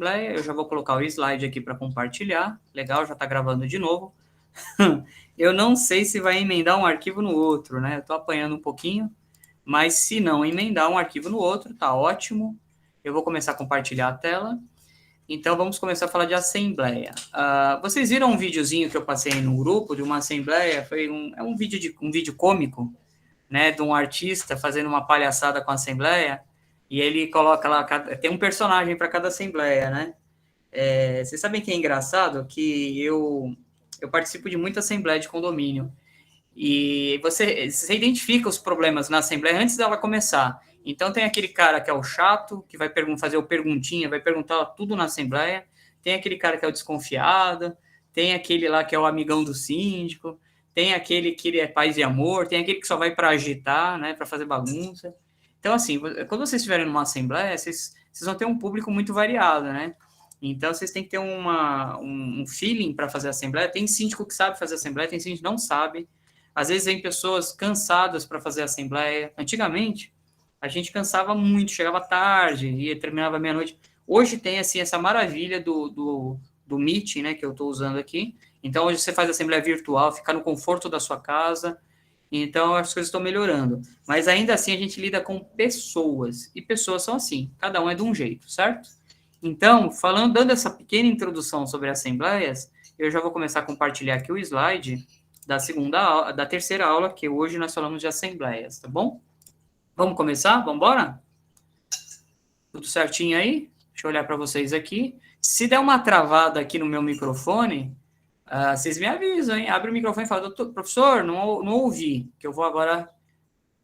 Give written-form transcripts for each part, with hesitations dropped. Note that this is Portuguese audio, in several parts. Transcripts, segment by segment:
Assembleia. Eu já vou colocar o slide aqui para compartilhar. Legal, já está gravando de novo. Eu não sei se vai emendar um arquivo no outro, né? Eu estou apanhando um pouquinho, mas se não emendar um arquivo no outro, tá ótimo. Eu vou começar a compartilhar a tela. Então, vamos começar a falar de Assembleia. Vocês viram um videozinho que eu passei no grupo de uma Assembleia? Foi um vídeo cômico, né, de um artista fazendo uma palhaçada com a Assembleia, e ele coloca lá, tem um personagem para cada Assembleia, né? Vocês sabem que é engraçado? Que eu participo de muita Assembleia de condomínio, e você identifica os problemas na Assembleia antes dela começar. Então, tem aquele cara que é o chato, que vai fazer o perguntinha, vai perguntar tudo na Assembleia, tem aquele cara que é o desconfiado, tem aquele lá que é o amigão do síndico, tem aquele que ele é paz e amor, tem aquele que só vai para agitar, né, para fazer bagunça. Então, assim, quando vocês estiverem numa Assembleia, vocês vão ter um público muito variado, né? Então, vocês têm que ter um feeling para fazer a Assembleia. Tem síndico que sabe fazer Assembleia, tem síndico que não sabe. Às vezes, vem pessoas cansadas para fazer a Assembleia. Antigamente, a gente cansava muito, chegava tarde e terminava meia-noite. Hoje tem, assim, essa maravilha do Meet, né, que eu estou usando aqui. Então, hoje você faz a Assembleia virtual, fica no conforto da sua casa. Então, as coisas estão melhorando. Mas, ainda assim, a gente lida com pessoas. E pessoas são assim, cada um é de um jeito, certo? Então, dando essa pequena introdução sobre assembleias, eu já vou começar a compartilhar aqui o slide da terceira aula, que hoje nós falamos de assembleias, tá bom? Vamos começar? Vamos embora? Tudo certinho aí? Deixa eu olhar para vocês aqui. Se der uma travada aqui no meu microfone, vocês me avisam, hein? Abre o microfone e fala, professor, não ouvi, que eu vou agora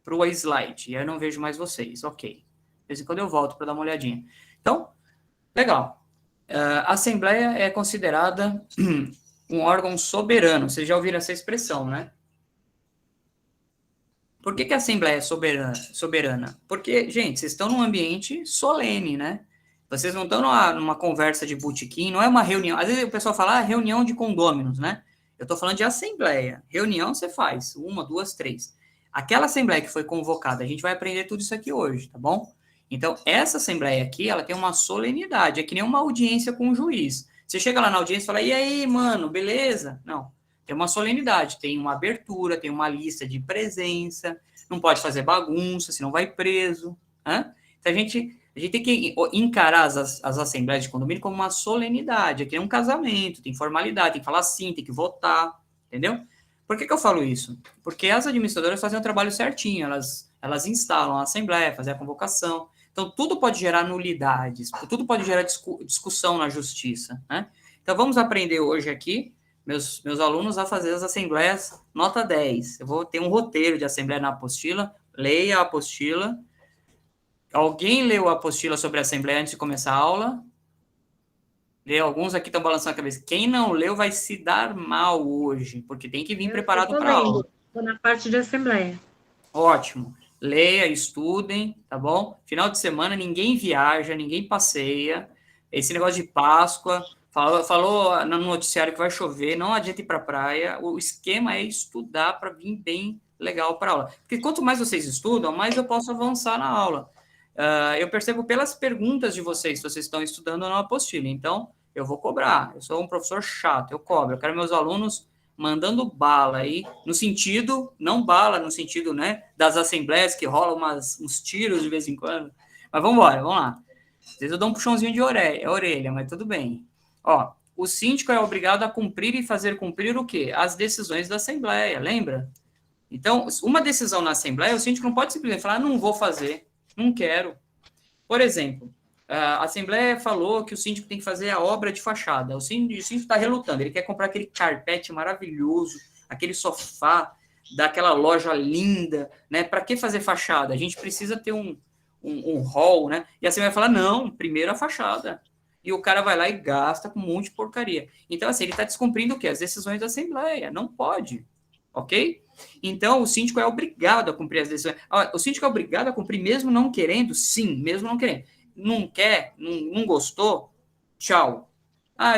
para o slide, e aí eu não vejo mais vocês. Ok. De vez em quando eu volto para dar uma olhadinha. Então, legal. A Assembleia é considerada um órgão soberano. Vocês já ouviram essa expressão, né? Por que a Assembleia é soberana? Porque, gente, vocês estão num ambiente solene, né? Vocês não estão numa conversa de botequim, não é uma reunião. Às vezes o pessoal fala, reunião de condôminos, né? Eu estou falando de assembleia. Reunião você faz, 1, 2, 3. Aquela assembleia que foi convocada, a gente vai aprender tudo isso aqui hoje, tá bom? Então, essa assembleia aqui, ela tem uma solenidade, é que nem uma audiência com o juiz. Você chega lá na audiência e fala, e aí, mano, beleza? Não, tem uma solenidade, tem uma abertura, tem uma lista de presença, não pode fazer bagunça, senão vai preso. Né? Então, a gente tem que encarar as assembleias de condomínio como uma solenidade, aqui é um casamento, tem formalidade, tem que falar sim, tem que votar, entendeu? Por que eu falo isso? Porque as administradoras fazem o trabalho certinho, elas instalam a assembleia, fazem a convocação, então tudo pode gerar nulidades, tudo pode gerar discussão na justiça, né? Então, vamos aprender hoje aqui, meus alunos, a fazer as assembleias nota 10. Eu vou ter um roteiro de assembleia na apostila, leia a apostila. Alguém leu a apostila sobre a assembleia antes de começar a aula? Alguns aqui estão balançando a cabeça. Quem não leu vai se dar mal hoje, porque tem que vir preparado para a aula. Estou na parte de assembleia. Ótimo. Leia, estudem, tá bom? Final de semana ninguém viaja, ninguém passeia. Esse negócio de Páscoa, falou no noticiário que vai chover, não adianta ir para a praia. O esquema é estudar para vir bem legal para a aula. Porque quanto mais vocês estudam, mais eu posso avançar na aula. Eu percebo pelas perguntas de vocês, se vocês estão estudando ou não a apostila. Então, eu vou cobrar. Eu sou um professor chato, eu cobro. Eu quero meus alunos mandando bala aí, no sentido, não bala no sentido, né, das assembleias que rolam uns tiros de vez em quando. Mas vamos embora, vamos lá. Às vezes eu dou um puxãozinho de orelha, mas tudo bem. Ó, o síndico é obrigado a cumprir e fazer cumprir o quê? As decisões da assembleia, lembra? Então, uma decisão na assembleia, o síndico não pode simplesmente falar, não vou fazer, não quero. Por exemplo, a Assembleia falou que o síndico tem que fazer a obra de fachada. O síndico está relutando, ele quer comprar aquele carpete maravilhoso, aquele sofá daquela loja linda, né? Para que fazer fachada? A gente precisa ter um hall, né? E a Assembleia fala, não, primeiro a fachada. E o cara vai lá e gasta com um monte de porcaria. Então, assim, ele está descumprindo o quê? As decisões da Assembleia. Não pode. Ok? Então, o síndico é obrigado a cumprir as decisões. O síndico é obrigado a cumprir mesmo não querendo? Sim, mesmo não querendo. Não quer, não gostou? Tchau.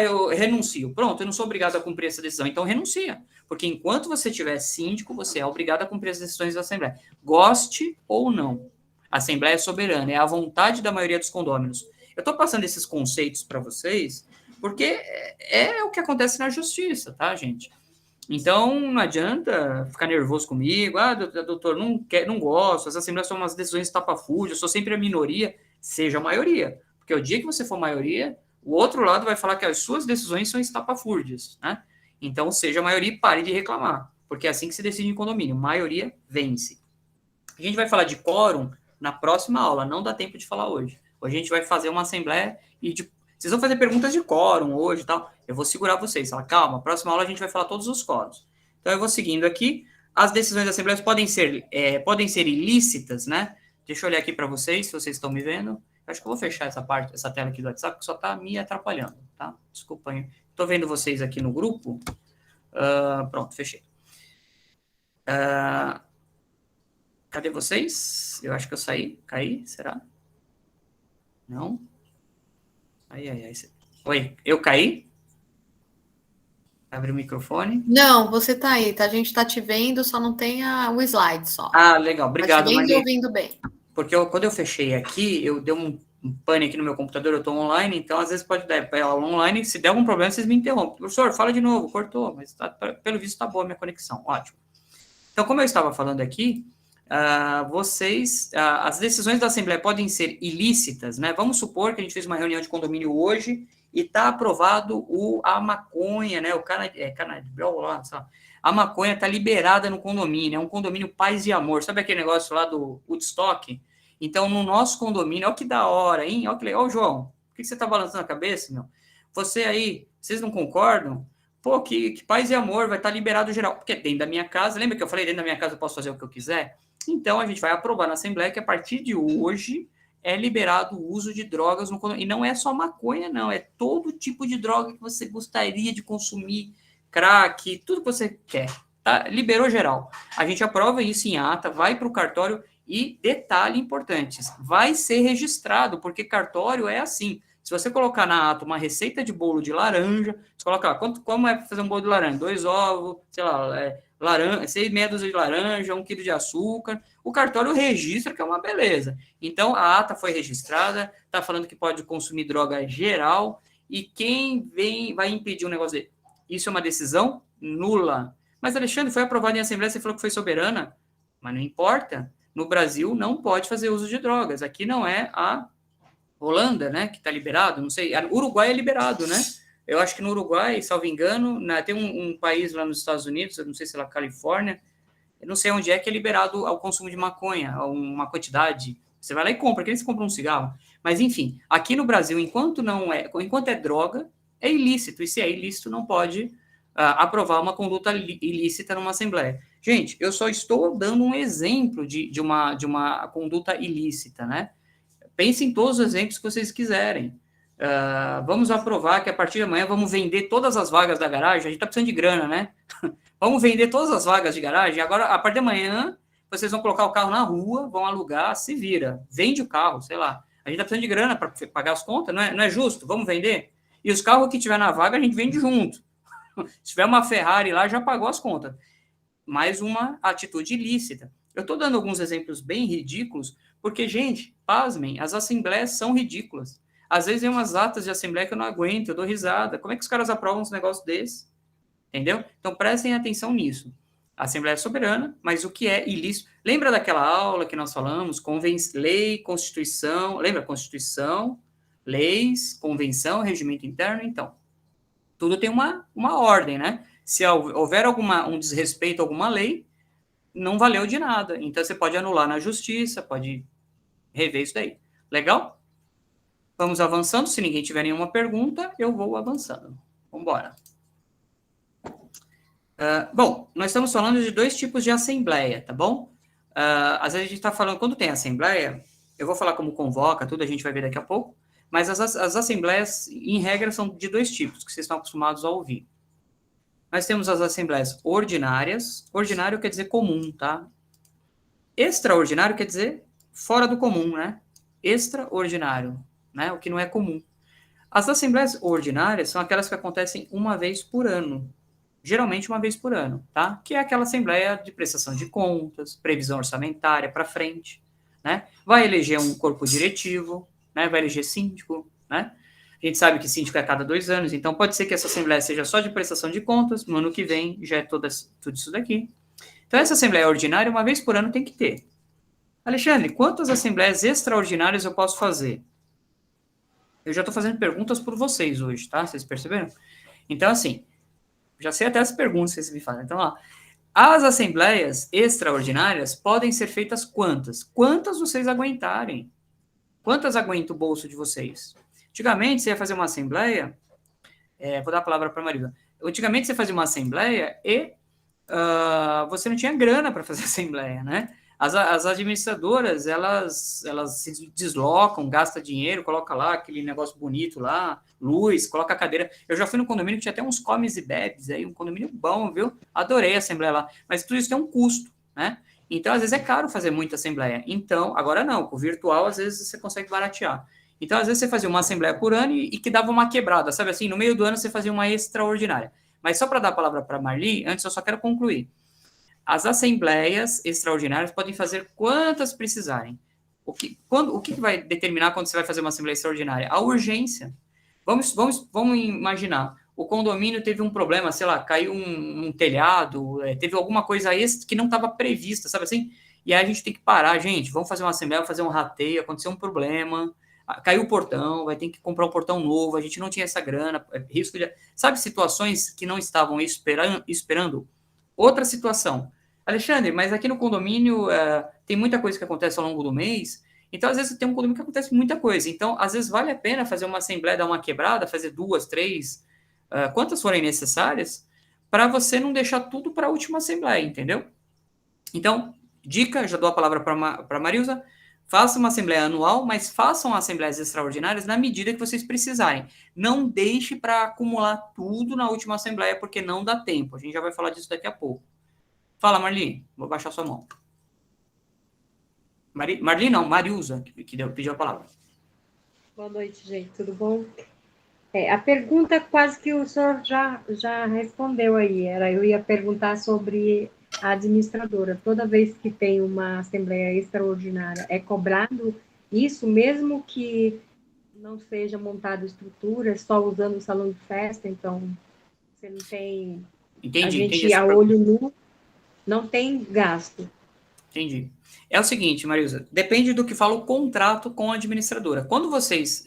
Eu renuncio. Pronto, eu não sou obrigado a cumprir essa decisão. Então, renuncia. Porque enquanto você tiver síndico, você é obrigado a cumprir as decisões da Assembleia. Goste ou não. A Assembleia é soberana, é a vontade da maioria dos condôminos. Eu estou passando esses conceitos para vocês porque é o que acontece na justiça, tá, gente? Então, não adianta ficar nervoso comigo. Doutor, não gosto, as assembleias são umas decisões estapafúrdias, eu sou sempre a minoria. Seja a maioria. Porque o dia que você for maioria, o outro lado vai falar que as suas decisões são estapafúrdias, né? Então, seja a maioria e pare de reclamar. Porque é assim que se decide em condomínio. Maioria vence. A gente vai falar de quórum na próxima aula, não dá tempo de falar hoje. Hoje a gente vai fazer uma assembleia e vocês vão fazer perguntas de quórum hoje e tal. Eu vou segurar vocês. Fala, calma, próxima aula a gente vai falar todos os quórums. Então eu vou seguindo aqui. As decisões da Assembleia podem ser ilícitas, né? Deixa eu olhar aqui para vocês, se vocês estão me vendo. Eu acho que eu vou fechar essa tela aqui do WhatsApp, que só está me atrapalhando, tá? Desculpa aí. Estou vendo vocês aqui no grupo. Pronto, fechei. Cadê vocês? Eu acho que eu caí, será? Não? Ai. Oi, eu caí? Abre o microfone. Não, você tá aí, tá? A gente tá te vendo, só não tem o slide só. Legal, obrigado, tá te vendo Maria. e ouvindo bem. Porque quando eu fechei aqui, eu dei um pane aqui no meu computador, eu estou online, então às vezes pode dar aula online, se der algum problema, vocês me interrompem. Professor, fala de novo, cortou, mas pelo visto está boa a minha conexão, ótimo. Então, como eu estava falando aqui, as decisões da Assembleia podem ser ilícitas, né? Vamos supor que a gente fez uma reunião de condomínio hoje e está aprovado a maconha, né? Canabidiol, a maconha está liberada no condomínio, é um condomínio paz e amor. Sabe aquele negócio lá do Woodstock? Então, no nosso condomínio, olha que da hora, hein? Olha que legal. Ô, João, por que você está balançando a cabeça, meu? Você aí, vocês não concordam? Pô, que paz e amor, vai estar liberado geral. Porque dentro da minha casa, lembra que eu falei, dentro da minha casa eu posso fazer o que eu quiser? Então, a gente vai aprovar na Assembleia que a partir de hoje é liberado o uso de drogas no condomínio. E não é só maconha, não. É todo tipo de droga que você gostaria de consumir, crack, tudo que você quer. Tá? Liberou geral. A gente aprova isso em ata, vai para o cartório e, detalhe importante, vai ser registrado, porque cartório é assim. Se você colocar na ata uma receita de bolo de laranja, você coloca como é fazer um bolo de laranja? 2 ovos, sei lá, 6 meia dúzia de laranja, 1 quilo de açúcar. O cartório registra que é uma beleza. Então, a ata foi registrada, está falando que pode consumir droga geral, e quem vai impedir um negócio dele? Isso é uma decisão nula. Mas, Alexandre, foi aprovado em Assembleia, você falou que foi soberana. Mas não importa. No Brasil, não pode fazer uso de drogas. Aqui não é a Holanda, né, que está liberado, não sei. O Uruguai é liberado, né? Eu acho que no Uruguai, salvo engano, tem um país lá nos Estados Unidos, eu não sei se é lá Califórnia, eu não sei onde é que é liberado ao consumo de maconha, uma quantidade. Você vai lá e compra, que eles compram um cigarro. Mas, enfim, aqui no Brasil, enquanto é droga, é ilícito. E se é ilícito, não pode aprovar uma conduta ilícita numa Assembleia. Gente, eu só estou dando um exemplo de uma conduta ilícita, né? Pense em todos os exemplos que vocês quiserem. Vamos aprovar que a partir de amanhã vamos vender todas as vagas da garagem. A gente está precisando de grana, né? Vamos vender todas as vagas de garagem. Agora, a partir de amanhã, vocês vão colocar o carro na rua, vão alugar, se vira. Vende o carro, sei lá. A gente está precisando de grana para pagar as contas, não é justo? Vamos vender? E os carros que tiver na vaga, a gente vende junto. Se tiver uma Ferrari lá, já pagou as contas. Mais uma atitude ilícita. Eu estou dando alguns exemplos bem ridículos, porque, gente, pasmem, as assembleias são ridículas. Às vezes tem umas atas de assembleia que eu não aguento, eu dou risada. Como é que os caras aprovam uns negócios desses? Entendeu? Então, prestem atenção nisso. A Assembleia é soberana, mas o que é ilícito? Lembra daquela aula que nós falamos? Lei, Constituição, lembra? Constituição, leis, convenção, regimento interno, então. Tudo tem uma ordem, né? Se houver um desrespeito a alguma lei, não valeu de nada. Então, você pode anular na justiça, pode rever isso daí. Legal? Vamos avançando. Se ninguém tiver nenhuma pergunta, eu vou avançando. Vamos embora. Bom, nós estamos falando de 2 tipos de assembleia, tá bom? Às vezes a gente está falando, quando tem assembleia, eu vou falar como convoca, tudo a gente vai ver daqui a pouco, mas as assembleias, em regra, são de 2 tipos, que vocês estão acostumados a ouvir. Nós temos as assembleias ordinárias. Ordinário quer dizer comum, tá? Extraordinário quer dizer fora do comum, né? Extraordinário, né? O que não é comum. As assembleias ordinárias são aquelas que acontecem uma vez por ano. Geralmente uma vez por ano, tá? Que é aquela assembleia de prestação de contas, previsão orçamentária para frente, né? Vai eleger um corpo diretivo, né? Vai eleger síndico, né? A gente sabe que síndico é a cada 2 anos, então pode ser que essa assembleia seja só de prestação de contas, no ano que vem já é tudo isso daqui. Então, essa assembleia ordinária, uma vez por ano, tem que ter. Alexandre, quantas assembleias extraordinárias eu posso fazer? Eu já estou fazendo perguntas por vocês hoje, tá? Vocês perceberam? Então, assim, já sei até as perguntas que vocês me fazem. Então, ó, as assembleias extraordinárias podem ser feitas quantas? Quantas vocês aguentarem. Quantas aguenta o bolso de vocês? Antigamente, você ia fazer uma assembleia, vou dar a palavra para a Marisa. Antigamente, você fazia uma assembleia e você não tinha grana para fazer assembleia, né? As administradoras, elas se deslocam, gastam dinheiro, coloca lá aquele negócio bonito lá, luz, coloca a cadeira. Eu já fui no condomínio que tinha até uns comes e bebes aí, um condomínio bom, viu? Adorei a assembleia lá. Mas tudo isso tem um custo, né? Então, às vezes, é caro fazer muita assembleia. Então, agora não, com o virtual, às vezes, você consegue baratear. Então, às vezes, você fazia uma assembleia por ano e que dava uma quebrada, sabe assim? No meio do ano, você fazia uma extraordinária. Mas só para dar a palavra para a Marli, antes eu só quero concluir. As assembleias extraordinárias podem fazer quantas precisarem. O que vai determinar quando você vai fazer uma assembleia extraordinária? A urgência. Vamos imaginar. O condomínio teve um problema, sei lá, caiu um telhado, teve alguma coisa que não estava prevista, sabe assim? E aí a gente tem que parar, gente, vamos fazer uma assembleia, vamos fazer um rateio, aconteceu um problema, caiu o portão, vai ter que comprar um portão novo, a gente não tinha essa grana, risco de... Sabe, situações que não estavam esperando? Outra situação. Alexandre, mas aqui no condomínio tem muita coisa que acontece ao longo do mês, então às vezes tem um condomínio que acontece muita coisa, então às vezes vale a pena fazer uma assembleia, dar uma quebrada, fazer 2, 3, quantas forem necessárias, para você não deixar tudo para a última assembleia, entendeu? Então, dica, já dou a palavra para a Marilza, faça uma assembleia anual, mas façam assembleias extraordinárias na medida que vocês precisarem. Não deixe para acumular tudo na última assembleia, porque não dá tempo. A gente já vai falar disso daqui a pouco. Fala, Marli, vou baixar sua mão. Marli não, Marilza, que pediu a palavra. Boa noite, gente, tudo bom? A pergunta quase que o senhor já respondeu aí, eu ia perguntar sobre a administradora. Toda vez que tem uma assembleia extraordinária, é cobrado isso, mesmo que não seja montada estrutura, só usando o salão de festa, então você não tem... Entendi a olho nu, não tem gasto. Entendi. É o seguinte, Marilza, depende do que fala o contrato com a administradora. Quando vocês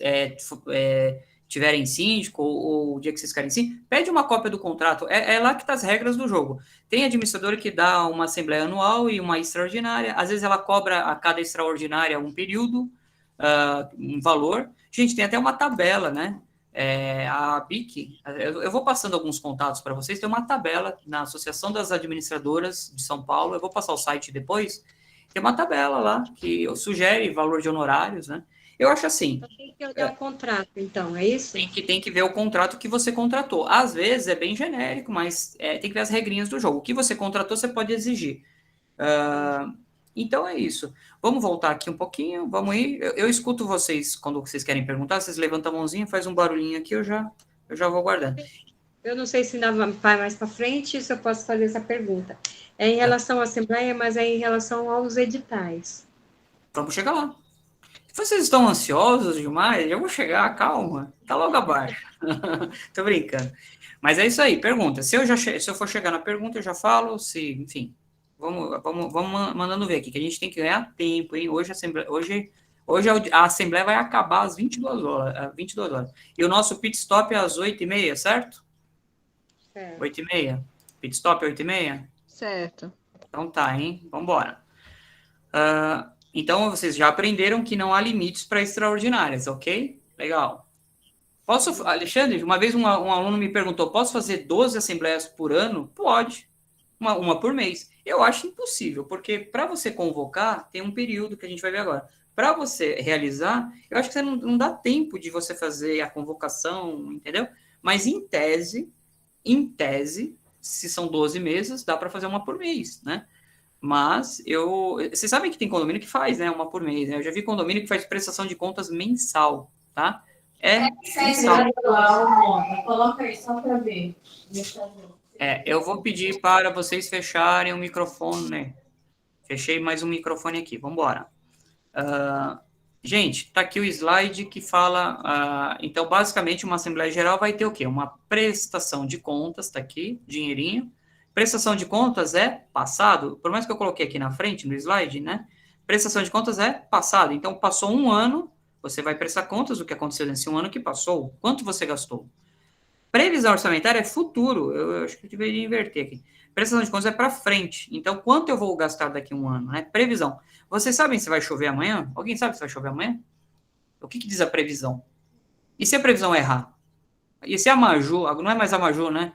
tiverem síndico ou o dia que vocês querem sim, pede uma cópia do contrato. É lá que está as regras do jogo. Tem administradora que dá uma assembleia anual e uma extraordinária. Às vezes ela cobra a cada extraordinária um período, um valor. Gente, tem até uma tabela, né? A BIC, eu vou passando alguns contatos para vocês, tem uma tabela na Associação das Administradoras de São Paulo, eu vou passar o site depois, tem uma tabela lá que sugere valor de honorários, né? Eu acho assim... Então, tem que olhar o contrato, então, é isso? Tem que ver o contrato que você contratou. Às vezes é bem genérico, mas tem que ver as regrinhas do jogo. O que você contratou, você pode exigir. Então é isso. Vamos voltar aqui um pouquinho, vamos ir. Eu escuto vocês quando vocês querem perguntar, vocês levantam a mãozinha, faz um barulhinho aqui, eu já vou guardando. Eu não sei se ainda vai mais para frente, se eu posso fazer essa pergunta. É em relação à Assembleia, mas é em relação aos editais. Vamos chegar lá. Vocês estão ansiosos demais? Eu vou chegar, calma. Tá logo abaixo. Tô brincando. Mas é isso aí, pergunta. Se eu for chegar na pergunta, eu já falo, enfim... Vamos mandando ver aqui, que a gente tem que ganhar tempo, hein? Hoje a Assembleia vai acabar às 22 horas. E o nosso pit stop é às 8h30, certo? Certo. 8h30? Pit stop é 8h30? Certo. Então tá, hein? Vamos embora. Então, vocês já aprenderam que não há limites para extraordinárias, ok? Legal. Alexandre, uma vez um aluno me perguntou, posso fazer 12 assembleias por ano? Pode. Uma por mês. Eu acho impossível, porque para você convocar, tem um período que a gente vai ver agora. Para você realizar, eu acho que você não dá tempo de você fazer a convocação, entendeu? Mas em tese, se são 12 meses, dá para fazer uma por mês, né? Mas vocês sabem que tem condomínio que faz, né? Uma por mês, né? Eu já vi condomínio que faz prestação de contas mensal, tá? Mensal. Coloca aí só para ver. Eu vou pedir para vocês fecharem o microfone, né? Fechei mais um microfone aqui, vamos embora. Gente, tá aqui o slide que fala, então, basicamente, uma Assembleia Geral vai ter o quê? Uma prestação de contas, tá aqui, dinheirinho. Prestação de contas é passado, por mais que eu coloquei aqui na frente, no slide, né? Prestação de contas é passado. Então, passou um ano, você vai prestar contas do que aconteceu nesse um ano que passou, quanto você gastou. Previsão orçamentária é futuro, eu acho que eu deveria inverter aqui. Prestação de contas é para frente, então, quanto eu vou gastar daqui a um ano, né? Previsão. Vocês sabem se vai chover amanhã? Alguém sabe se vai chover amanhã? O que diz a previsão? E se a previsão errar? E se a Maju, não é mais a Maju, né?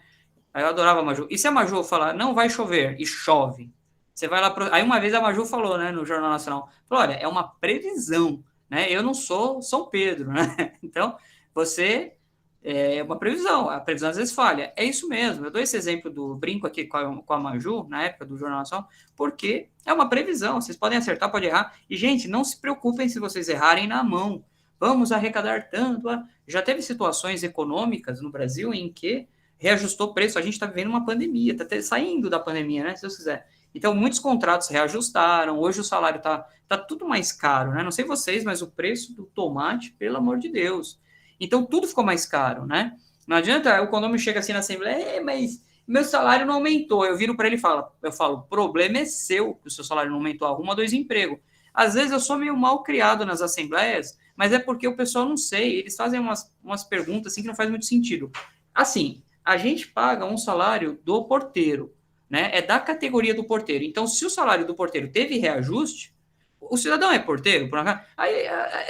Eu adorava a Maju. E se a Maju falar, não vai chover, e chove? Você vai lá... Aí uma vez a Maju falou, né, no Jornal Nacional, falou, olha, é uma previsão, né? Eu não sou São Pedro, né? Então, você... É uma previsão, a previsão às vezes falha. É isso mesmo, eu dou esse exemplo do brinco aqui com a Maju, na época do Jornal Nacional, porque é uma previsão, vocês podem acertar, podem errar, e gente, não se preocupem se vocês errarem na mão, vamos arrecadar tanto, já teve situações econômicas no Brasil em que reajustou preço, a gente está vivendo uma pandemia, está saindo da pandemia, né, se Deus quiser. Então, muitos contratos reajustaram, hoje o salário está tudo mais caro, né, não sei vocês, mas o preço do tomate, pelo amor de Deus. Então, tudo ficou mais caro, né? Não adianta o condomínio chega assim na Assembleia, mas meu salário não aumentou. Eu viro para ele e falo, o problema é seu, que o seu salário não aumentou, arruma 2 empregos. Às vezes eu sou meio mal criado nas assembleias, mas é porque o pessoal não sei, eles fazem umas perguntas assim que não faz muito sentido. Assim, a gente paga um salário do porteiro, né? É da categoria do porteiro. Então, se o salário do porteiro teve reajuste, o cidadão é porteiro, por acaso? Aí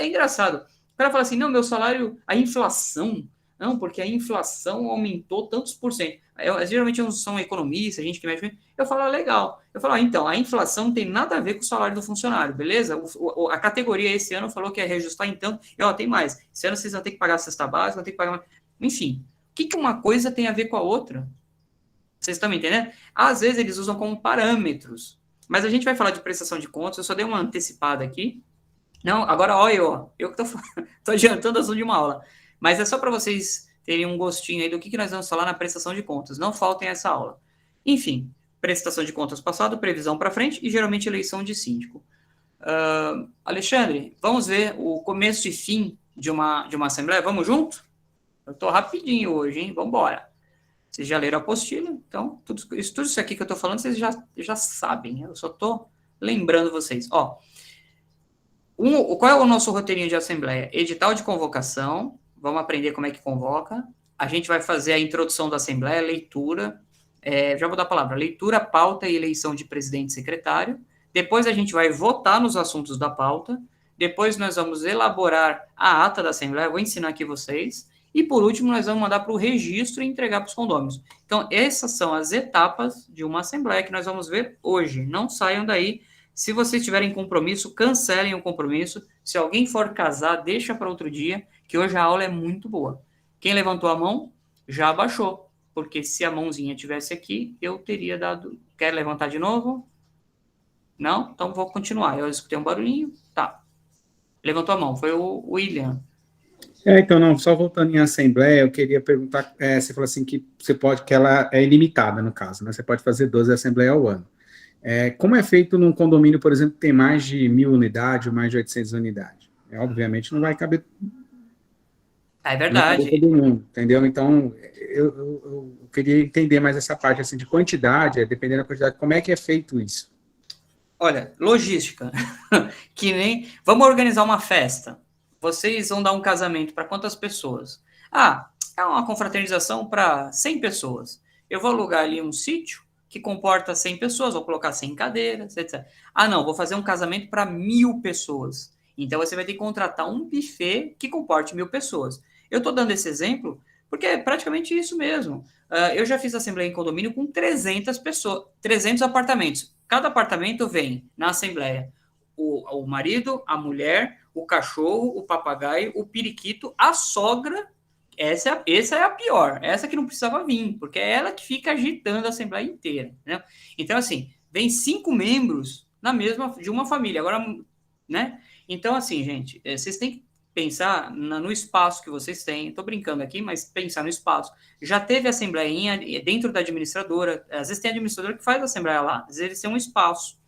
é engraçado. O cara fala assim, não, meu salário, a inflação, não, porque a inflação aumentou tantos por cento. Geralmente são economistas, gente que mexe. Eu falo, legal. Eu falo, então, a inflação não tem nada a ver com o salário do funcionário, beleza? A categoria esse ano falou que ia reajustar, então, e tem mais. Esse ano vocês vão ter que pagar a cesta básica, vão ter que pagar. Enfim, o que uma coisa tem a ver com a outra? Vocês estão me entendendo? Às vezes eles usam como parâmetros. Mas a gente vai falar de prestação de contas, eu só dei uma antecipada aqui. Não, agora, olha, eu que tô adiantando o assunto de uma aula. Mas é só para vocês terem um gostinho aí do que nós vamos falar na prestação de contas. Não faltem essa aula. Enfim, prestação de contas passado, previsão para frente e geralmente eleição de síndico. Alexandre, vamos ver o começo e fim de uma assembleia? Vamos junto? Eu tô rapidinho hoje, hein? Vamos embora. Vocês já leram a apostila, então tudo isso aqui que eu tô falando vocês já sabem. Eu só tô lembrando vocês. Qual é o nosso roteirinho de assembleia? Edital de convocação, vamos aprender como é que convoca. A gente vai fazer a introdução da assembleia, leitura, já vou dar a palavra, leitura, pauta e eleição de presidente e secretário. Depois a gente vai votar nos assuntos da pauta. Depois nós vamos elaborar a ata da assembleia, vou ensinar aqui vocês. E por último, nós vamos mandar para o registro e entregar para os condôminos. Então, essas são as etapas de uma assembleia que nós vamos ver hoje. Não saiam daí. Se vocês tiverem compromisso, cancelem o compromisso. Se alguém for casar, deixa para outro dia, que hoje a aula é muito boa. Quem levantou a mão, já abaixou. Porque se a mãozinha tivesse aqui, eu teria dado... Quer levantar de novo? Não? Então vou continuar. Eu escutei um barulhinho. Tá. Levantou a mão. Foi o William. Então, não, só voltando em assembleia, eu queria perguntar, você falou assim que você pode, que ela é ilimitada, no caso, né? Você pode fazer 12 assembleias ao ano. Como é feito num condomínio, por exemplo, que tem mais de 1.000 unidades ou mais de 800 unidades? Obviamente não vai caber... É verdade. Não vai caber todo mundo, entendeu? Então, eu queria entender mais essa parte, assim, de quantidade, dependendo da quantidade, como é que é feito isso? Olha, logística. Que nem... Vamos organizar uma festa. Vocês vão dar um casamento para quantas pessoas? É uma confraternização para 100 pessoas. Eu vou alugar ali um sítio que comporta 100 pessoas, vou colocar 100 cadeiras, etc. Não, vou fazer um casamento para 1.000 pessoas. Então, você vai ter que contratar um buffet que comporte 1.000 pessoas. Eu estou dando esse exemplo porque é praticamente isso mesmo. Eu já fiz assembleia em condomínio com 300 pessoas, 300 apartamentos. Cada apartamento vem na assembleia o marido, a mulher, o cachorro, o papagaio, o periquito, a sogra. Essa é a pior, essa que não precisava vir, porque é ela que fica agitando a assembleia inteira, né? Então, assim, vem 5 membros de uma família, agora, né? Então, assim, gente, vocês têm que pensar no espaço que vocês têm, tô brincando aqui, mas pensar no espaço. Já teve assembleia dentro da administradora, às vezes tem administrador que faz a assembleia lá, às vezes eles têm um espaço.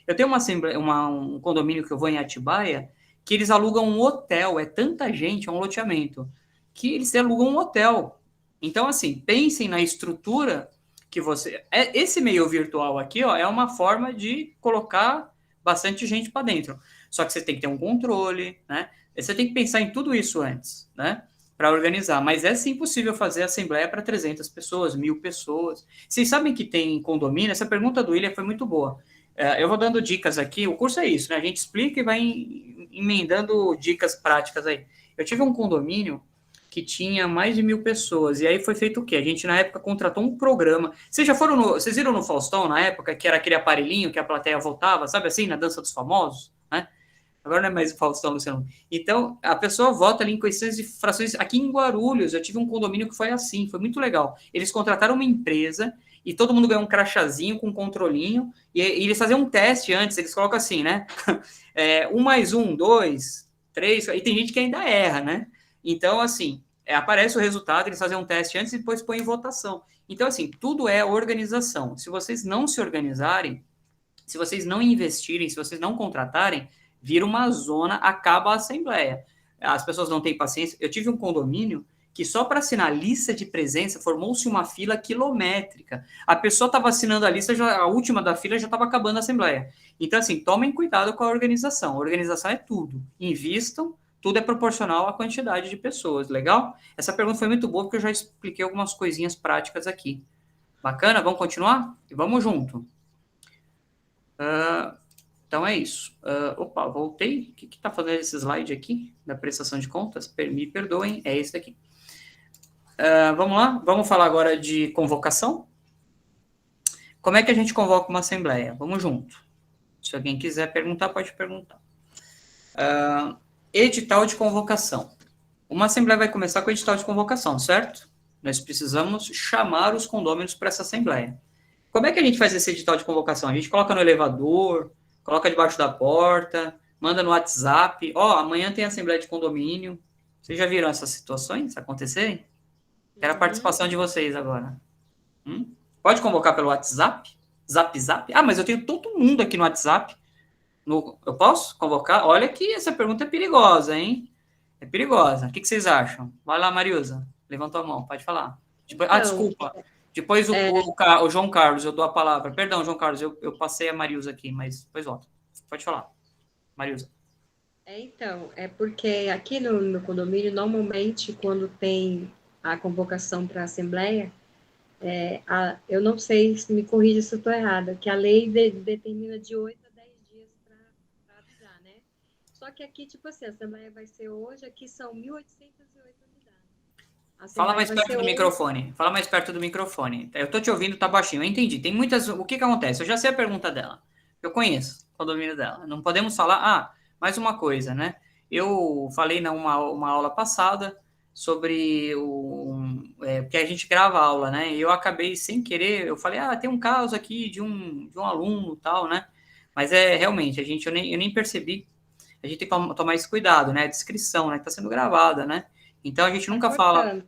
Eu tenho um condomínio que eu vou em Atibaia, que eles alugam um hotel, é tanta gente, é um loteamento, que eles alugam um hotel. Então, assim, pensem na estrutura que você... Esse meio virtual aqui, ó, é uma forma de colocar bastante gente para dentro. Só que você tem que ter um controle, né? Você tem que pensar em tudo isso antes, né? Para organizar. Mas é sim possível fazer assembleia para 300 pessoas, 1.000 pessoas. Vocês sabem que tem condomínio? Essa pergunta do William foi muito boa. Eu vou dando dicas aqui. O curso é isso, né? A gente explica e vai emendando dicas práticas aí. Eu tive um condomínio que tinha mais de 1.000 pessoas. E aí foi feito o quê? A gente, na época, contratou um programa. Vocês viram no Faustão, na época, que era aquele aparelhinho que a plateia votava, sabe assim, na Dança dos Famosos, né? Agora não é mais o Faustão, Luciano. Então, a pessoa vota ali em questões de frações. Aqui em Guarulhos, eu tive um condomínio que foi assim, foi muito legal. Eles contrataram uma empresa e todo mundo ganhou um crachazinho com um controlinho e eles faziam um teste antes, eles colocam assim, né? 1 mais 1, 2, 3, e tem gente que ainda erra, né? Então, assim, aparece o resultado, eles fazem um teste antes e depois põem em votação. Então, assim, tudo é organização. Se vocês não se organizarem, se vocês não investirem, se vocês não contratarem, vira uma zona, acaba a assembleia. As pessoas não têm paciência. Eu tive um condomínio que só para assinar lista de presença formou-se uma fila quilométrica. A pessoa estava assinando a lista, a última da fila já estava acabando a assembleia. Então, assim, tomem cuidado com a organização. A organização é tudo. Invistam, tudo é proporcional à quantidade de pessoas, legal? Essa pergunta foi muito boa, porque eu já expliquei algumas coisinhas práticas aqui. Bacana? Vamos continuar? E vamos junto. Então é isso. Opa, voltei. O que está fazendo esse slide aqui da prestação de contas? Me perdoem, é esse daqui. Vamos lá? Vamos falar agora de convocação? Como é que a gente convoca uma assembleia? Vamos junto. Se alguém quiser perguntar, pode perguntar. Edital de convocação. Uma assembleia vai começar com edital de convocação, certo? Nós precisamos chamar os condôminos para essa assembleia. Como é que a gente faz esse edital de convocação? A gente coloca no elevador, coloca debaixo da porta, manda no WhatsApp. Amanhã tem assembleia de condomínio. Vocês já viram essas situações acontecerem? Quero a participação de vocês agora. Pode convocar pelo WhatsApp? Zap? Mas eu tenho todo mundo aqui no WhatsApp. Eu posso convocar? Olha que essa pergunta é perigosa, hein? É perigosa. O que vocês acham? Vai lá, Mariusa. Levantou a mão, pode falar. Desculpa. Depois o João Carlos, eu dou a palavra. Perdão, João Carlos, eu passei a Mariusa aqui, mas depois volta. Pode falar, Mariusa. Então, é porque aqui no condomínio, normalmente, quando tem a convocação para a assembleia, eu não sei, se me corrija se eu estou errada, que a lei determina de 8 a 10 dias para avisar, né? Só que aqui, tipo assim, a assembleia vai ser hoje, aqui são 1.808 unidades. Fala mais perto do microfone. Fala mais perto do microfone. Eu tô te ouvindo, tá baixinho. Eu entendi. Tem muitas... O que acontece? Eu já sei a pergunta dela. Eu conheço o condomínio dela. Não podemos falar... mais uma coisa, né? Eu falei numa aula passada sobre porque a gente grava a aula, né? E eu acabei sem querer... Eu falei, tem um caso aqui de um aluno e tal, né? Mas realmente, eu nem percebi. A gente tem que tomar esse cuidado, né? A descrição, né? Que tá sendo gravada, né? Então, a gente nunca fala...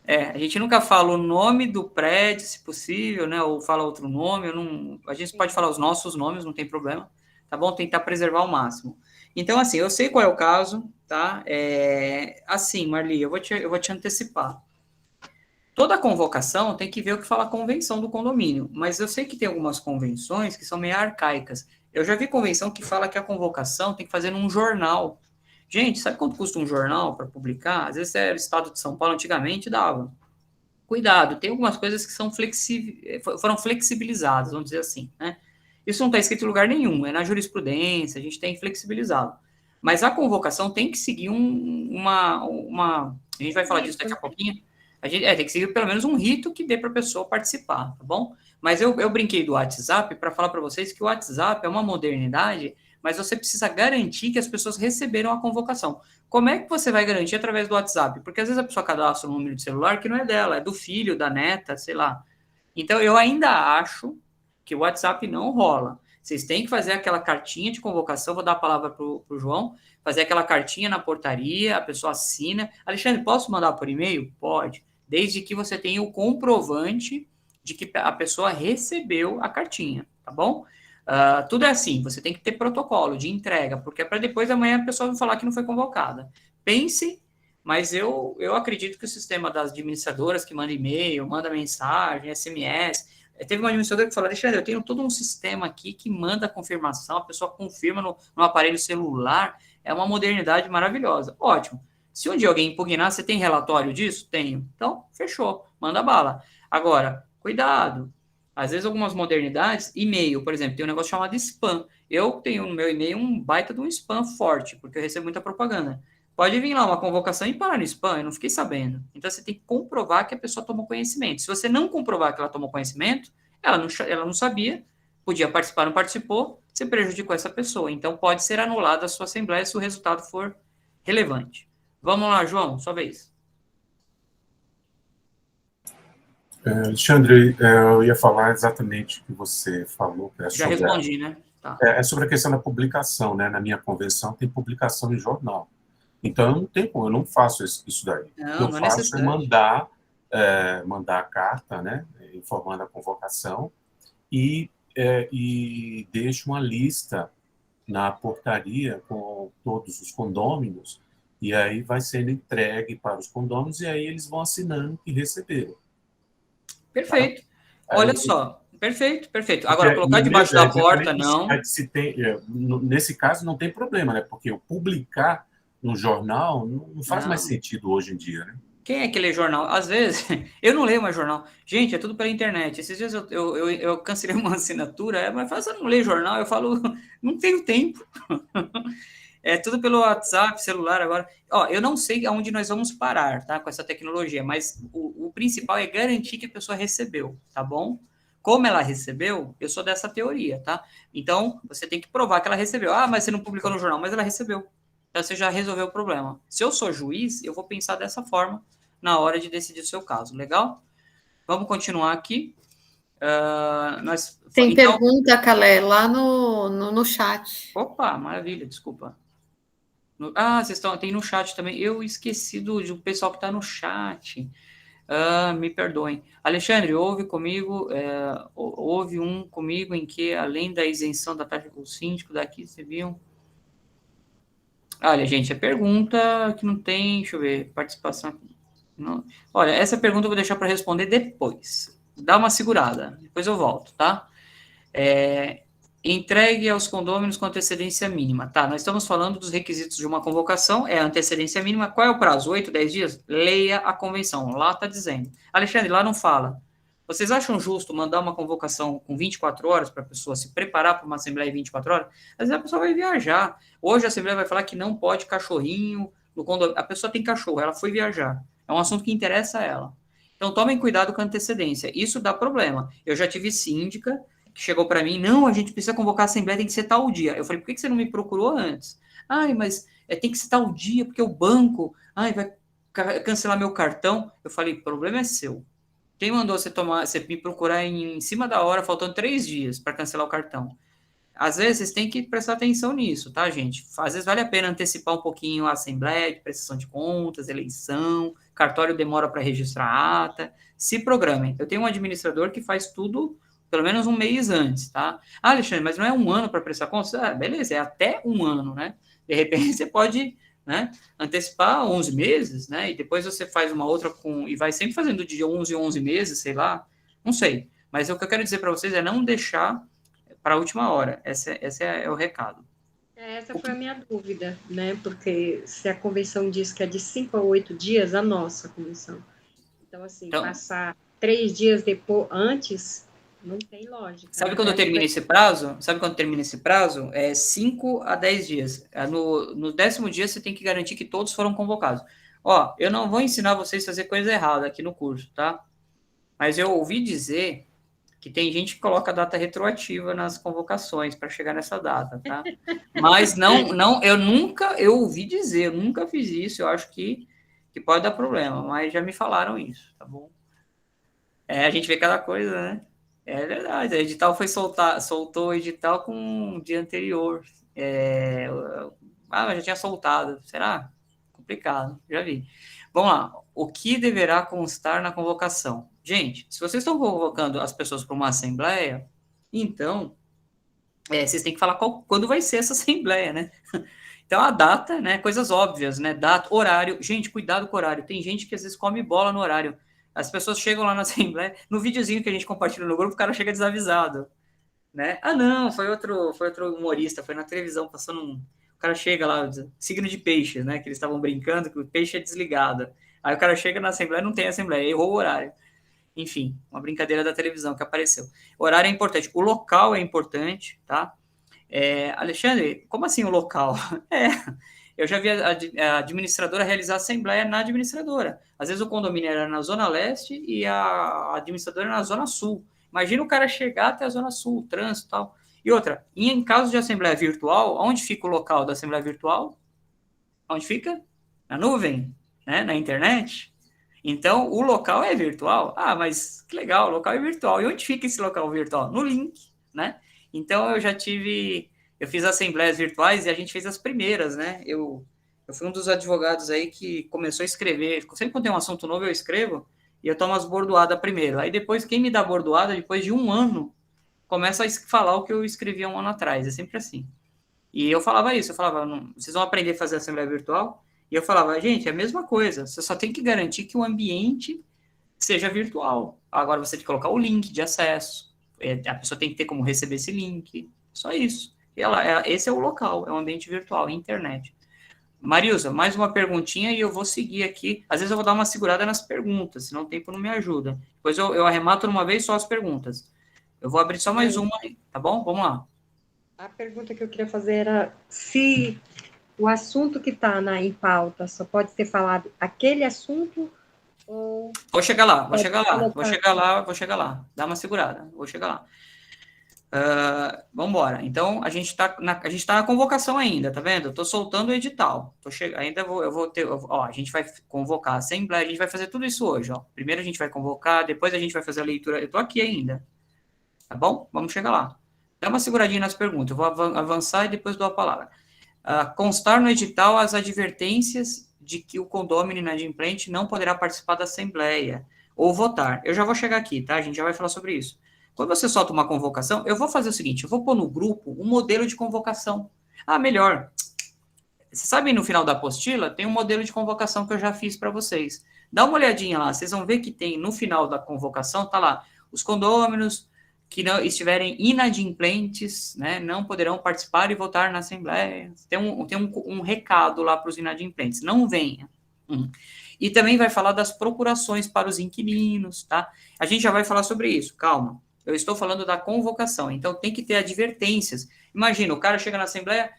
a gente nunca fala o nome do prédio, se possível, né? Ou fala outro nome. A gente pode falar os nossos nomes, não tem problema. Tá bom? Tentar preservar ao máximo. Então, assim, eu sei qual é o caso, tá? Assim, Marli, eu vou te antecipar. Toda convocação tem que ver o que fala a convenção do condomínio. Mas eu sei que tem algumas convenções que são meio arcaicas. Eu já vi convenção que fala que a convocação tem que fazer num jornal. Gente, sabe quanto custa um jornal para publicar? Às vezes o Estado de São Paulo antigamente dava. Cuidado, tem algumas coisas que foram flexibilizadas, vamos dizer assim, né? Isso não está escrito em lugar nenhum, é na jurisprudência, a gente tem flexibilizado. Mas a convocação tem que seguir a gente vai falar disso daqui a pouquinho. A gente tem que seguir pelo menos um rito que dê para a pessoa participar, tá bom? Mas eu brinquei do WhatsApp para falar para vocês que o WhatsApp é uma modernidade, mas você precisa garantir que as pessoas receberam a convocação. Como é que você vai garantir através do WhatsApp? Porque às vezes a pessoa cadastra um número de celular que não é dela, é do filho, da neta, sei lá. Então, eu ainda acho que o WhatsApp não rola. Vocês têm que fazer aquela cartinha de convocação, vou dar a palavra para o João, fazer aquela cartinha na portaria, a pessoa assina. Alexandre, posso mandar por e-mail? Pode. Desde que você tenha o comprovante de que a pessoa recebeu a cartinha, tá bom? Tudo é assim, você tem que ter protocolo de entrega, porque é para depois amanhã a pessoa não falar que não foi convocada. Pense, mas eu acredito que o sistema das administradoras que manda e-mail, manda mensagem, SMS... Teve uma administradora que falou, Alexandre, eu tenho todo um sistema aqui que manda a confirmação, a pessoa confirma no aparelho celular, é uma modernidade maravilhosa. Ótimo. Se um dia alguém impugnar, você tem relatório disso? Tenho. Então, fechou, manda bala. Agora, cuidado. Às vezes, algumas modernidades, e-mail, por exemplo, tem um negócio chamado spam. Eu tenho no meu e-mail um baita de um spam forte, porque eu recebo muita propaganda. Pode vir lá uma convocação e parar no spam, eu não fiquei sabendo. Então, você tem que comprovar que a pessoa tomou conhecimento. Se você não comprovar que ela tomou conhecimento, ela não sabia, podia participar, não participou, você prejudicou essa pessoa. Então, pode ser anulada a sua assembleia se o resultado for relevante. Vamos lá, João, sua vez. Alexandre, eu ia falar exatamente o que você falou. Já respondi, né? Tá. É sobre a questão da publicação, né? Na minha convenção tem publicação em jornal. Então, eu não tenho como, eu não faço isso daí. Não, o que eu faço é mandar a carta, né? Informando a convocação e deixo uma lista na portaria com todos os condôminos e aí vai sendo entregue para os condôminos e aí eles vão assinando que receberam. Perfeito. Tá? Olha só, perfeito. Agora, colocar debaixo da porta, não. Nesse caso, não tem problema, né? Porque o publicar no jornal não faz mais sentido hoje em dia, né? Quem é que lê jornal? Às vezes, eu não leio mais jornal. Gente, é tudo pela internet. Esses dias eu cancelei uma assinatura, mas fala, você não lê jornal? Eu falo, não tenho tempo. É tudo pelo WhatsApp, celular agora. Ó, eu não sei aonde nós vamos parar, tá? Com essa tecnologia, mas o principal é garantir que a pessoa recebeu, tá bom? Como ela recebeu, eu sou dessa teoria, tá? Então, você tem que provar que ela recebeu. Ah, mas você não publicou no jornal, mas ela recebeu. Então, você já resolveu o problema. Se eu sou juiz, eu vou pensar dessa forma na hora de decidir o seu caso. Legal? Vamos continuar aqui. Tem pergunta, Calé, lá no chat. Opa, maravilha, desculpa. Vocês tem no chat também. Eu esqueci do pessoal que está no chat. Me perdoem. Alexandre, houve um comigo em que, além da isenção da taxa do síndico, daqui você viu... Olha, gente, a pergunta que não tem, deixa eu ver, participação. Não. Olha, essa pergunta eu vou deixar para responder depois. Dá uma segurada, depois eu volto, tá? Entregue aos condôminos com antecedência mínima. Tá, nós estamos falando dos requisitos de uma convocação, é a antecedência mínima. Qual é o prazo? 8, 10 dias? Leia a convenção, lá está dizendo. Alexandre, lá não fala. Vocês acham justo mandar uma convocação com 24 horas para a pessoa se preparar para uma assembleia em 24 horas? Às vezes a pessoa vai viajar. Hoje a assembleia vai falar que não pode cachorrinho no condomínio. A pessoa tem cachorro, ela foi viajar. É um assunto que interessa a ela. Então, tomem cuidado com a antecedência. Isso dá problema. Eu já tive síndica que chegou para mim, não, a gente precisa convocar a assembleia, tem que ser tal dia. Eu falei, por que você não me procurou antes? Mas tem que ser tal dia, porque o banco vai cancelar meu cartão. Eu falei, o problema é seu. Quem mandou você me procurar em cima da hora, faltando 3 dias para cancelar o cartão? Às vezes, vocês têm que prestar atenção nisso, tá, gente? Às vezes, vale a pena antecipar um pouquinho a assembleia de prestação de contas, eleição, cartório demora para registrar a ata. Se programem. Eu tenho um administrador que faz tudo pelo menos um mês antes, tá? Alexandre, mas não é um ano para prestar contas? Beleza, é até um ano, né? De repente, você pode... né, antecipar 11 meses, né, e depois você faz uma outra e vai sempre fazendo de 11 em 11 meses, sei lá, não sei, mas o que eu quero dizer para vocês é não deixar para a última hora, esse é o recado. Essa foi a minha dúvida, né, porque se a convenção diz que é de 5 a 8 dias, a nossa convenção, então assim, passar 3 dias depois, antes... Não tem lógica. Sabe quando termina esse prazo? É 5 a 10 dias. No 10º dia, você tem que garantir que todos foram convocados. Ó, eu não vou ensinar vocês a fazer coisa errada aqui no curso, tá? Mas eu ouvi dizer que tem gente que coloca data retroativa nas convocações para chegar nessa data, tá? Mas eu ouvi dizer, eu nunca fiz isso, eu acho que pode dar problema, mas já me falaram isso, tá bom? A gente vê cada coisa, né? É verdade, a edital soltou o edital com um dia anterior. Mas já tinha soltado. Será? Complicado, já vi. Vamos lá. O que deverá constar na convocação? Gente, se vocês estão convocando as pessoas para uma assembleia, então vocês têm que falar quando vai ser essa assembleia, né? Então, a data, né? Coisas óbvias, né? Data, horário. Gente, cuidado com o horário. Tem gente que às vezes come bola no horário. As pessoas chegam lá na assembleia, no videozinho que a gente compartilha no grupo, o cara chega desavisado, né? Ah, não, foi outro humorista, foi na televisão, passando um... O cara chega lá, signo de peixe, né? Que eles estavam brincando, que o peixe é desligado. Aí o cara chega na assembleia, não tem assembleia, errou o horário. Enfim, uma brincadeira da televisão que apareceu. O horário é importante, o local é importante, tá? Alexandre, como assim o local? Eu já vi a administradora realizar a assembleia na administradora. Às vezes o condomínio era na Zona Leste e a administradora na Zona Sul. Imagina o cara chegar até a Zona Sul, o trânsito e tal. E outra, em caso de assembleia virtual, onde fica o local da assembleia virtual? Onde fica? Na nuvem, né? Na internet. Então, o local é virtual. Ah, mas que legal, o local é virtual. E onde fica esse local virtual? No link, né? Então, eu fiz assembleias virtuais e a gente fez as primeiras, né? Eu fui um dos advogados aí que começou a escrever. Sempre quando tem um assunto novo, eu escrevo e eu tomo as bordoadas primeiro. Aí depois, quem me dá bordoada, depois de um ano, começa a falar o que eu escrevi um ano atrás. É sempre assim. E eu falava isso, eu falava, vocês vão aprender a fazer assembleia virtual? E eu falava, gente, é a mesma coisa, você só tem que garantir que o ambiente seja virtual. Agora você tem que colocar o link de acesso, a pessoa tem que ter como receber esse link, só isso. Esse é o local, é um ambiente virtual, internet. Marilza, mais uma perguntinha e eu vou seguir aqui. Às vezes eu vou dar uma segurada nas perguntas, senão o tempo não me ajuda. Depois eu arremato numa vez só as perguntas. Eu vou abrir só mais uma, tá bom? Vamos lá. A pergunta que eu queria fazer era se o assunto que está em pauta só pode ser falado aquele assunto ou... Vou chegar lá. Dá uma segurada, vou chegar lá. Vamos embora. Então, a gente está na convocação ainda, tá vendo? Eu tô soltando o edital. A gente vai convocar a assembleia, a gente vai fazer tudo isso hoje, ó. Primeiro a gente vai convocar, depois a gente vai fazer a leitura. Eu tô aqui ainda, tá bom? Vamos chegar lá. Dá uma seguradinha nas perguntas, eu vou avançar e depois dou a palavra. Constar no edital as advertências de que o condômino inadimplente não poderá participar da assembleia ou votar. Eu já vou chegar aqui, tá? A gente já vai falar sobre isso. Quando você solta uma convocação, eu vou fazer o seguinte, eu vou pôr no grupo um modelo de convocação. Melhor. Vocês sabem, no final da apostila, tem um modelo de convocação que eu já fiz para vocês. Dá uma olhadinha lá, vocês vão ver que tem, no final da convocação, tá lá, os condôminos que não estiverem inadimplentes, né, não poderão participar e votar na Assembleia. Tem um recado lá para os inadimplentes, não venha. E também vai falar das procurações para os inquilinos, tá? A gente já vai falar sobre isso, calma. Eu estou falando da convocação, então tem que ter advertências. Imagina, o cara chega na Assembleia,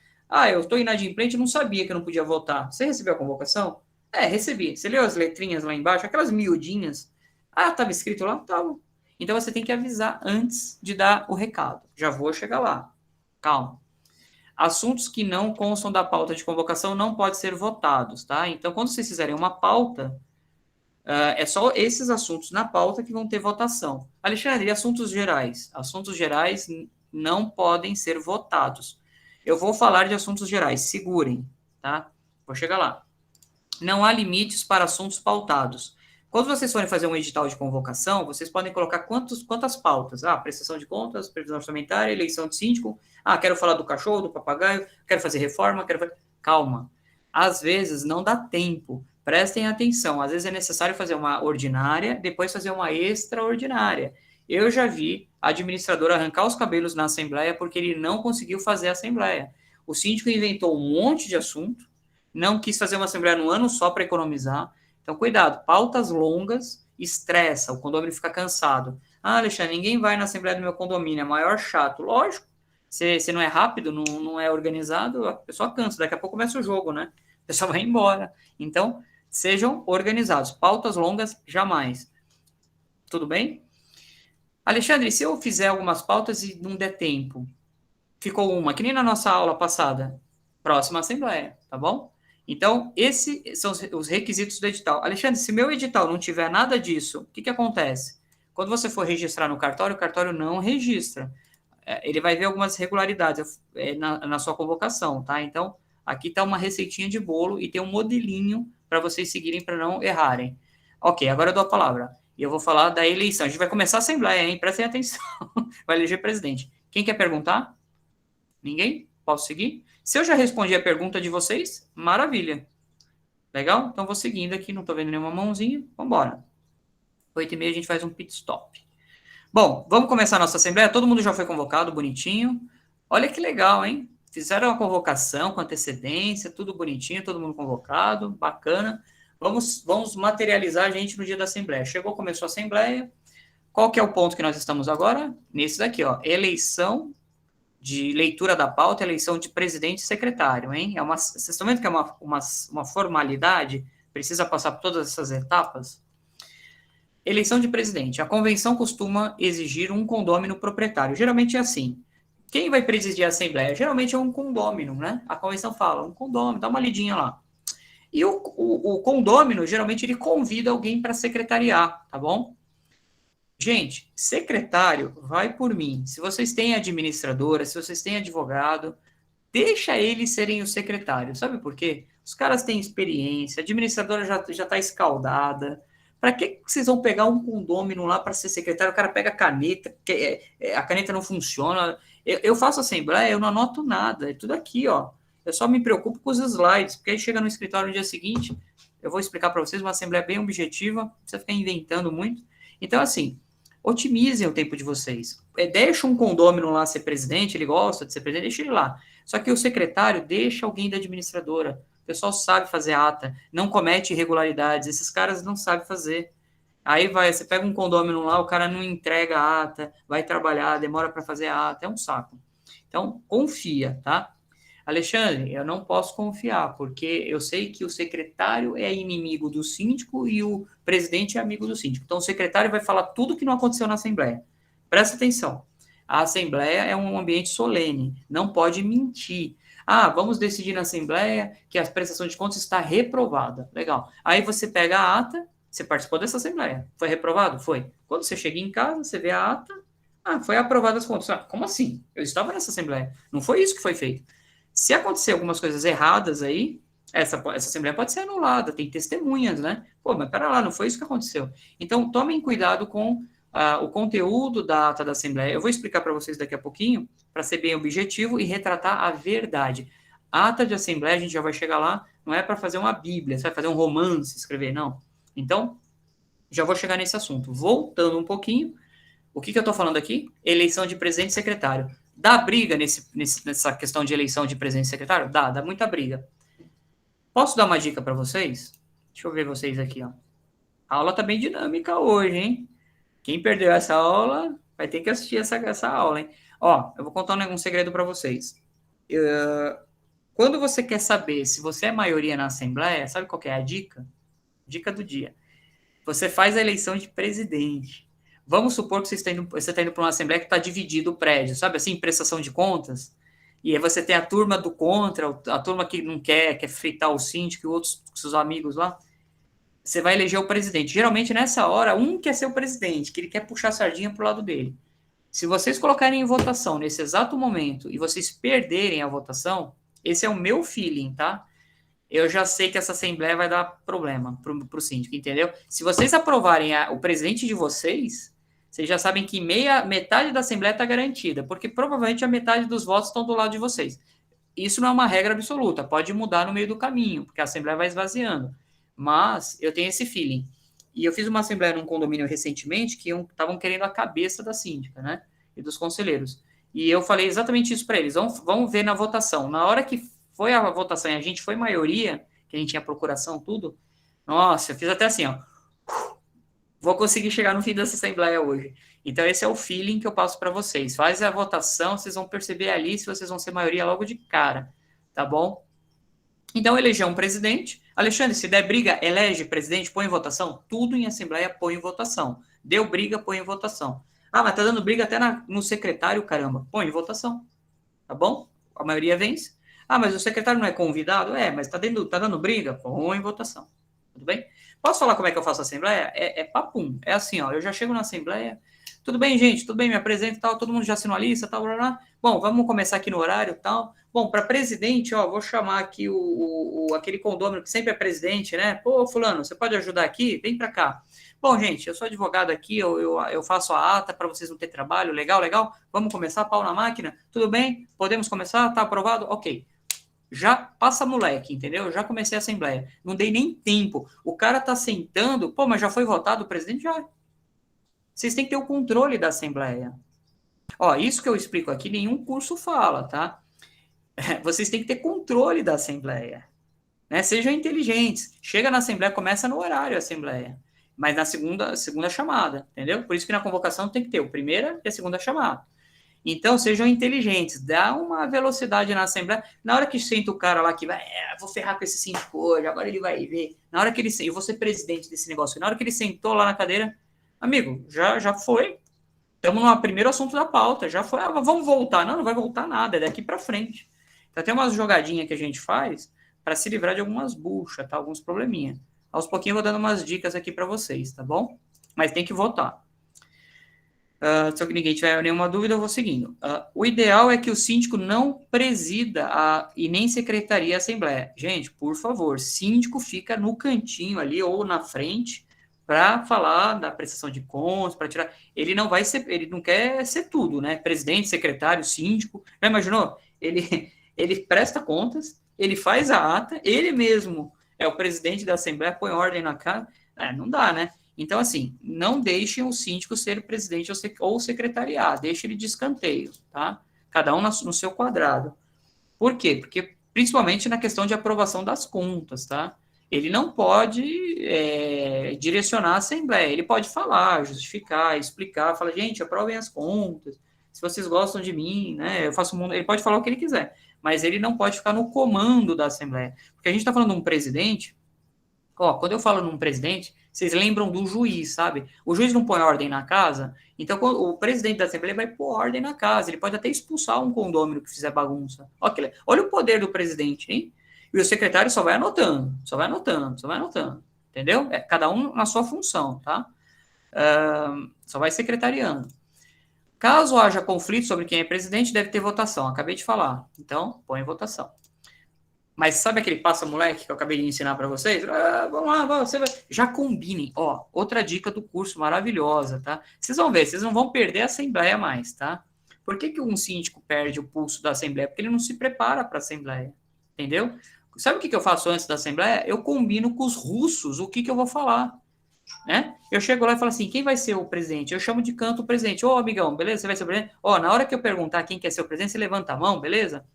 eu estou inadimplente, não sabia que eu não podia votar. Você recebeu a convocação? Recebi. Você leu as letrinhas lá embaixo, aquelas miudinhas? Estava escrito lá? Estava. Então, você tem que avisar antes de dar o recado. Já vou chegar lá. Calma. Assuntos que não constam da pauta de convocação não podem ser votados, tá? Então, quando vocês fizerem uma pauta, é só esses assuntos na pauta que vão ter votação. Alexandre, e assuntos gerais? Assuntos gerais não podem ser votados. Eu vou falar de assuntos gerais, segurem, tá? Vou chegar lá. Não há limites para assuntos pautados. Quando vocês forem fazer um edital de convocação, vocês podem colocar quantas pautas? Prestação de contas, previsão orçamentária, eleição de síndico. Quero falar do cachorro, do papagaio, quero fazer reforma, Calma. Às vezes não dá tempo. Prestem atenção. Às vezes é necessário fazer uma ordinária, depois fazer uma extraordinária. Eu já vi a administradora arrancar os cabelos na assembleia porque ele não conseguiu fazer a assembleia. O síndico inventou um monte de assunto, não quis fazer uma assembleia no ano só para economizar. Então, cuidado, pautas longas estressa, o condomínio fica cansado. Alexandre, ninguém vai na assembleia do meu condomínio, é maior chato. Lógico, se não é rápido, não é organizado, a pessoa cansa, daqui a pouco começa o jogo, né? A pessoa vai embora. Então, sejam organizados. Pautas longas, jamais. Tudo bem? Alexandre, se eu fizer algumas pautas e não der tempo, ficou uma, que nem na nossa aula passada, próxima assembleia, tá bom? Então, esses são os requisitos do edital. Alexandre, se meu edital não tiver nada disso, o que acontece? Quando você for registrar no cartório, o cartório não registra. Ele vai ver algumas irregularidades na sua convocação, tá? Então, aqui está uma receitinha de bolo e tem um modelinho para vocês seguirem para não errarem. Ok, agora eu dou a palavra. E eu vou falar da eleição. A gente vai começar a assembleia, hein? Prestem atenção. Vai eleger presidente. Quem quer perguntar? Ninguém? Posso seguir? Se eu já respondi a pergunta de vocês, maravilha. Legal? Então vou seguindo aqui, não estou vendo nenhuma mãozinha. Vamos embora. 8h30 a gente faz um pit stop. Bom, vamos começar a nossa assembleia. Todo mundo já foi convocado, bonitinho. Olha que legal, hein? Fizeram a convocação com antecedência, tudo bonitinho, todo mundo convocado, bacana. Vamos materializar a gente no dia da assembleia. Chegou, começou a assembleia. Qual que é o ponto que nós estamos agora? Nesse daqui, ó. Eleição de leitura da pauta, eleição de presidente e secretário, hein? Vocês estão vendo que é uma formalidade? Precisa passar por todas essas etapas? Eleição de presidente. A convenção costuma exigir um condômino proprietário. Geralmente é assim. Quem vai presidir a assembleia? Geralmente é um condômino, né? A convenção fala, um condômino, dá uma lidinha lá. E o condômino, geralmente, ele convida alguém para secretariar, tá bom? Gente, secretário, vai por mim. Se vocês têm administradora, se vocês têm advogado, deixa eles serem o secretário. Sabe por quê? Os caras têm experiência, a administradora já está escaldada. Para que vocês vão pegar um condômino lá para ser secretário? O cara pega a caneta, a caneta não funciona. Eu faço assembleia, eu não anoto nada. É tudo aqui, ó. Eu só me preocupo com os slides, porque aí chega no escritório no dia seguinte, eu vou explicar para vocês uma assembleia bem objetiva, não precisa ficar inventando muito. Então, assim, otimizem o tempo de vocês. Deixa um condômino lá ser presidente, ele gosta de ser presidente, deixa ele lá. Só que o secretário deixa alguém da administradora. O pessoal sabe fazer ata, não comete irregularidades, esses caras não sabem fazer. Aí você pega um condômino lá, o cara não entrega a ata, vai trabalhar, demora para fazer a ata, é um saco. Então, confia, tá? Alexandre, eu não posso confiar, porque eu sei que o secretário é inimigo do síndico e o presidente é amigo do síndico. Então, o secretário vai falar tudo que não aconteceu na Assembleia. Presta atenção. A Assembleia é um ambiente solene, não pode mentir. Vamos decidir na Assembleia que a prestação de contas está reprovada. Legal. Aí você pega a ata, você participou dessa Assembleia. Foi reprovado? Foi. Quando você chega em casa, você vê a ata, foi aprovada as contas. Como assim? Eu estava nessa Assembleia. Não foi isso que foi feito. Se acontecer algumas coisas erradas aí, essa assembleia pode ser anulada, tem testemunhas, né? Mas pera lá, não foi isso que aconteceu. Então, tomem cuidado com o conteúdo da ata da assembleia. Eu vou explicar para vocês daqui a pouquinho, para ser bem objetivo e retratar a verdade. A ata de assembleia, a gente já vai chegar lá, não é para fazer uma bíblia, você vai fazer um romance, escrever, não. Então, já vou chegar nesse assunto. Voltando um pouquinho, o que eu estou falando aqui? Eleição de presidente e secretário. Dá briga nessa questão de eleição de presidente e secretário? Dá muita briga. Posso dar uma dica para vocês? Deixa eu ver vocês aqui, ó. A aula tá bem dinâmica hoje, hein? Quem perdeu essa aula vai ter que assistir essa aula, hein? Ó, eu vou contar um segredo para vocês. Quando você quer saber se você é maioria na Assembleia, sabe qual que é a dica? Dica do dia. Você faz a eleição de presidente. Vamos supor que você está indo para uma assembleia que está dividido o prédio, sabe assim, prestação de contas, e aí você tem a turma do contra, a turma que não quer fritar o síndico e outros seus amigos lá, você vai eleger o presidente. Geralmente, nessa hora, um quer ser o presidente, que ele quer puxar a sardinha para o lado dele. Se vocês colocarem em votação nesse exato momento e vocês perderem a votação, esse é o meu feeling, tá? Eu já sei que essa assembleia vai dar problema para o síndico, entendeu? Se vocês aprovarem o presidente de vocês já sabem que metade da Assembleia está garantida, porque provavelmente a metade dos votos estão do lado de vocês. Isso não é uma regra absoluta, pode mudar no meio do caminho, porque a Assembleia vai esvaziando. Mas eu tenho esse feeling. E eu fiz uma Assembleia num condomínio recentemente que estavam querendo a cabeça da síndica, né? E dos conselheiros. E eu falei exatamente isso para eles. Vamos ver na votação. Na hora que foi a votação e a gente foi maioria, que a gente tinha procuração, tudo, nossa, eu fiz até assim, ó. Vou conseguir chegar no fim dessa assembleia hoje. Então, esse é o feeling que eu passo para vocês. Faz a votação, vocês vão perceber ali se vocês vão ser maioria logo de cara, tá bom? Então, eleger um presidente. Alexandre, se der briga, elege presidente, põe em votação? Tudo em assembleia põe em votação. Deu briga, põe em votação. Mas tá dando briga até no secretário, caramba. Põe em votação, tá bom? A maioria vence. Mas o secretário não é convidado? Mas tá dando briga? Põe em votação. Tudo bem? Posso falar como é que eu faço a assembleia? É papum. É assim, ó. Eu já chego na assembleia. Tudo bem, gente? Tudo bem? Me apresento e tal. Todo mundo já assinou a lista, tal, blá, blá. Bom, vamos começar aqui no horário e tal. Bom, para presidente, ó, vou chamar aqui aquele condômino que sempre é presidente, né? Pô, fulano, você pode ajudar aqui? Vem para cá. Bom, gente, eu sou advogado aqui, eu faço a ata para vocês não ter trabalho, legal, legal? Vamos começar, pau na máquina? Tudo bem? Podemos começar? Tá aprovado? Ok. Já passa moleque, entendeu? Já comecei a assembleia. Não dei nem tempo. O cara tá sentando, pô, mas já foi votado o presidente? Já. Vocês têm que ter o controle da assembleia. Ó, isso que eu explico aqui, nenhum curso fala, tá? Vocês têm que ter controle da assembleia. Né? Sejam inteligentes. Chega na assembleia, começa no horário a assembleia. Mas na segunda chamada, entendeu? Por isso que na convocação tem que ter a primeira e a segunda chamada. Então, sejam inteligentes, dá uma velocidade na Assembleia. Na hora que senta o cara lá que vai, vou ferrar com esse síndico hoje, agora ele vai ver. Na hora que ele eu vou ser presidente desse negócio. Na hora que ele sentou lá na cadeira, amigo, já foi. Estamos no primeiro assunto da pauta, já foi. Vamos voltar. Não vai voltar nada, é daqui para frente. Então, tem umas jogadinhas que a gente faz para se livrar de algumas buchas, tá? Alguns probleminha. Aos pouquinhos eu vou dando umas dicas aqui para vocês, tá bom? Mas tem que votar. Se ninguém tiver nenhuma dúvida, eu vou seguindo. O ideal é que o síndico não presida e nem secretaria a assembleia. Gente, por favor, síndico fica no cantinho ali ou na frente para falar da prestação de contas, para tirar. Ele não vai ser, ele não quer ser tudo, né? Presidente, secretário, síndico. Já imaginou? Ele presta contas, ele faz a ata, ele mesmo é o presidente da assembleia, põe ordem na casa. Não dá, né? Então, assim, não deixem o síndico ser presidente ou secretariar, deixe ele de escanteio, tá? Cada um no seu quadrado. Por quê? Porque, principalmente na questão de aprovação das contas, tá? Ele não pode direcionar a Assembleia, ele pode falar, justificar, explicar, falar, gente, aprovem as contas, se vocês gostam de mim, né, eu faço ele pode falar o que ele quiser, mas ele não pode ficar no comando da Assembleia. Porque a gente está falando de um presidente, quando eu falo num presidente, vocês lembram do juiz, sabe? O juiz não põe ordem na casa, então o presidente da Assembleia vai pôr ordem na casa, ele pode até expulsar um condômino que fizer bagunça. Olha o poder do presidente, hein? E o secretário só vai anotando, entendeu? Cada um na sua função, tá? Só vai secretariando. Caso haja conflito sobre quem é presidente, deve ter votação, acabei de falar. Então, põe em votação. Mas sabe aquele passa-moleque que eu acabei de ensinar para vocês? Vamos lá, você vai. Já combinem. Outra dica do curso maravilhosa, tá? Vocês vão ver, vocês não vão perder a Assembleia mais, tá? Por que um síndico perde o pulso da Assembleia? Porque ele não se prepara para a Assembleia, entendeu? Sabe o que eu faço antes da Assembleia? Eu combino com os russos o que eu vou falar, né? Eu chego lá e falo assim, quem vai ser o presidente? Eu chamo de canto o presidente. Amigão, beleza? Você vai ser o presidente? Na hora que eu perguntar quem quer ser o presidente, você levanta a mão, beleza?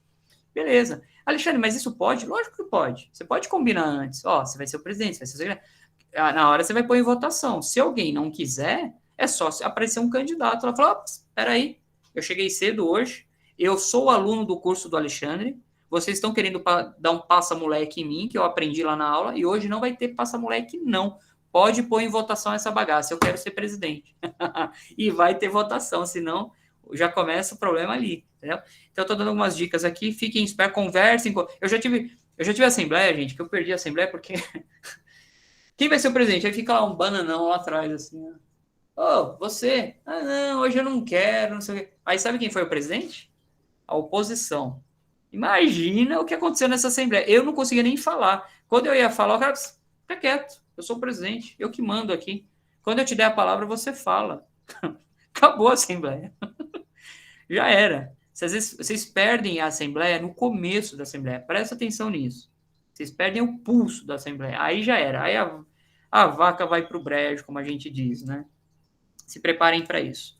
Beleza. Alexandre, mas isso pode? Lógico que pode. Você pode combinar antes. Você vai ser o presidente, você vai ser o secretário. Na hora você vai pôr em votação. Se alguém não quiser, é só aparecer um candidato. Ela fala, peraí, eu cheguei cedo hoje, eu sou aluno do curso do Alexandre, vocês estão querendo dar um passa-moleque em mim, que eu aprendi lá na aula, e hoje não vai ter passa-moleque, não. Pode pôr em votação essa bagaça, eu quero ser presidente. E vai ter votação, senão já começa o problema ali, entendeu? Então, eu tô dando algumas dicas aqui, fiquem espertos, conversem. Eu já tive assembleia, gente, que eu perdi a assembleia porque... Quem vai ser o presidente? Aí fica lá um bananão lá atrás, assim, você? Não, hoje eu não quero, não sei o quê. Aí sabe quem foi o presidente? A oposição. Imagina o que aconteceu nessa assembleia. Eu não conseguia nem falar. Quando eu ia falar, o cara, fica quieto, eu sou o presidente, eu que mando aqui. Quando eu te der a palavra, você fala. Acabou a assembleia. Já era. Vocês perdem a assembleia no começo da assembleia. Presta atenção nisso. Vocês perdem o pulso da assembleia. Aí já era. Aí a vaca vai para o brejo, como a gente diz, né? Se preparem para isso.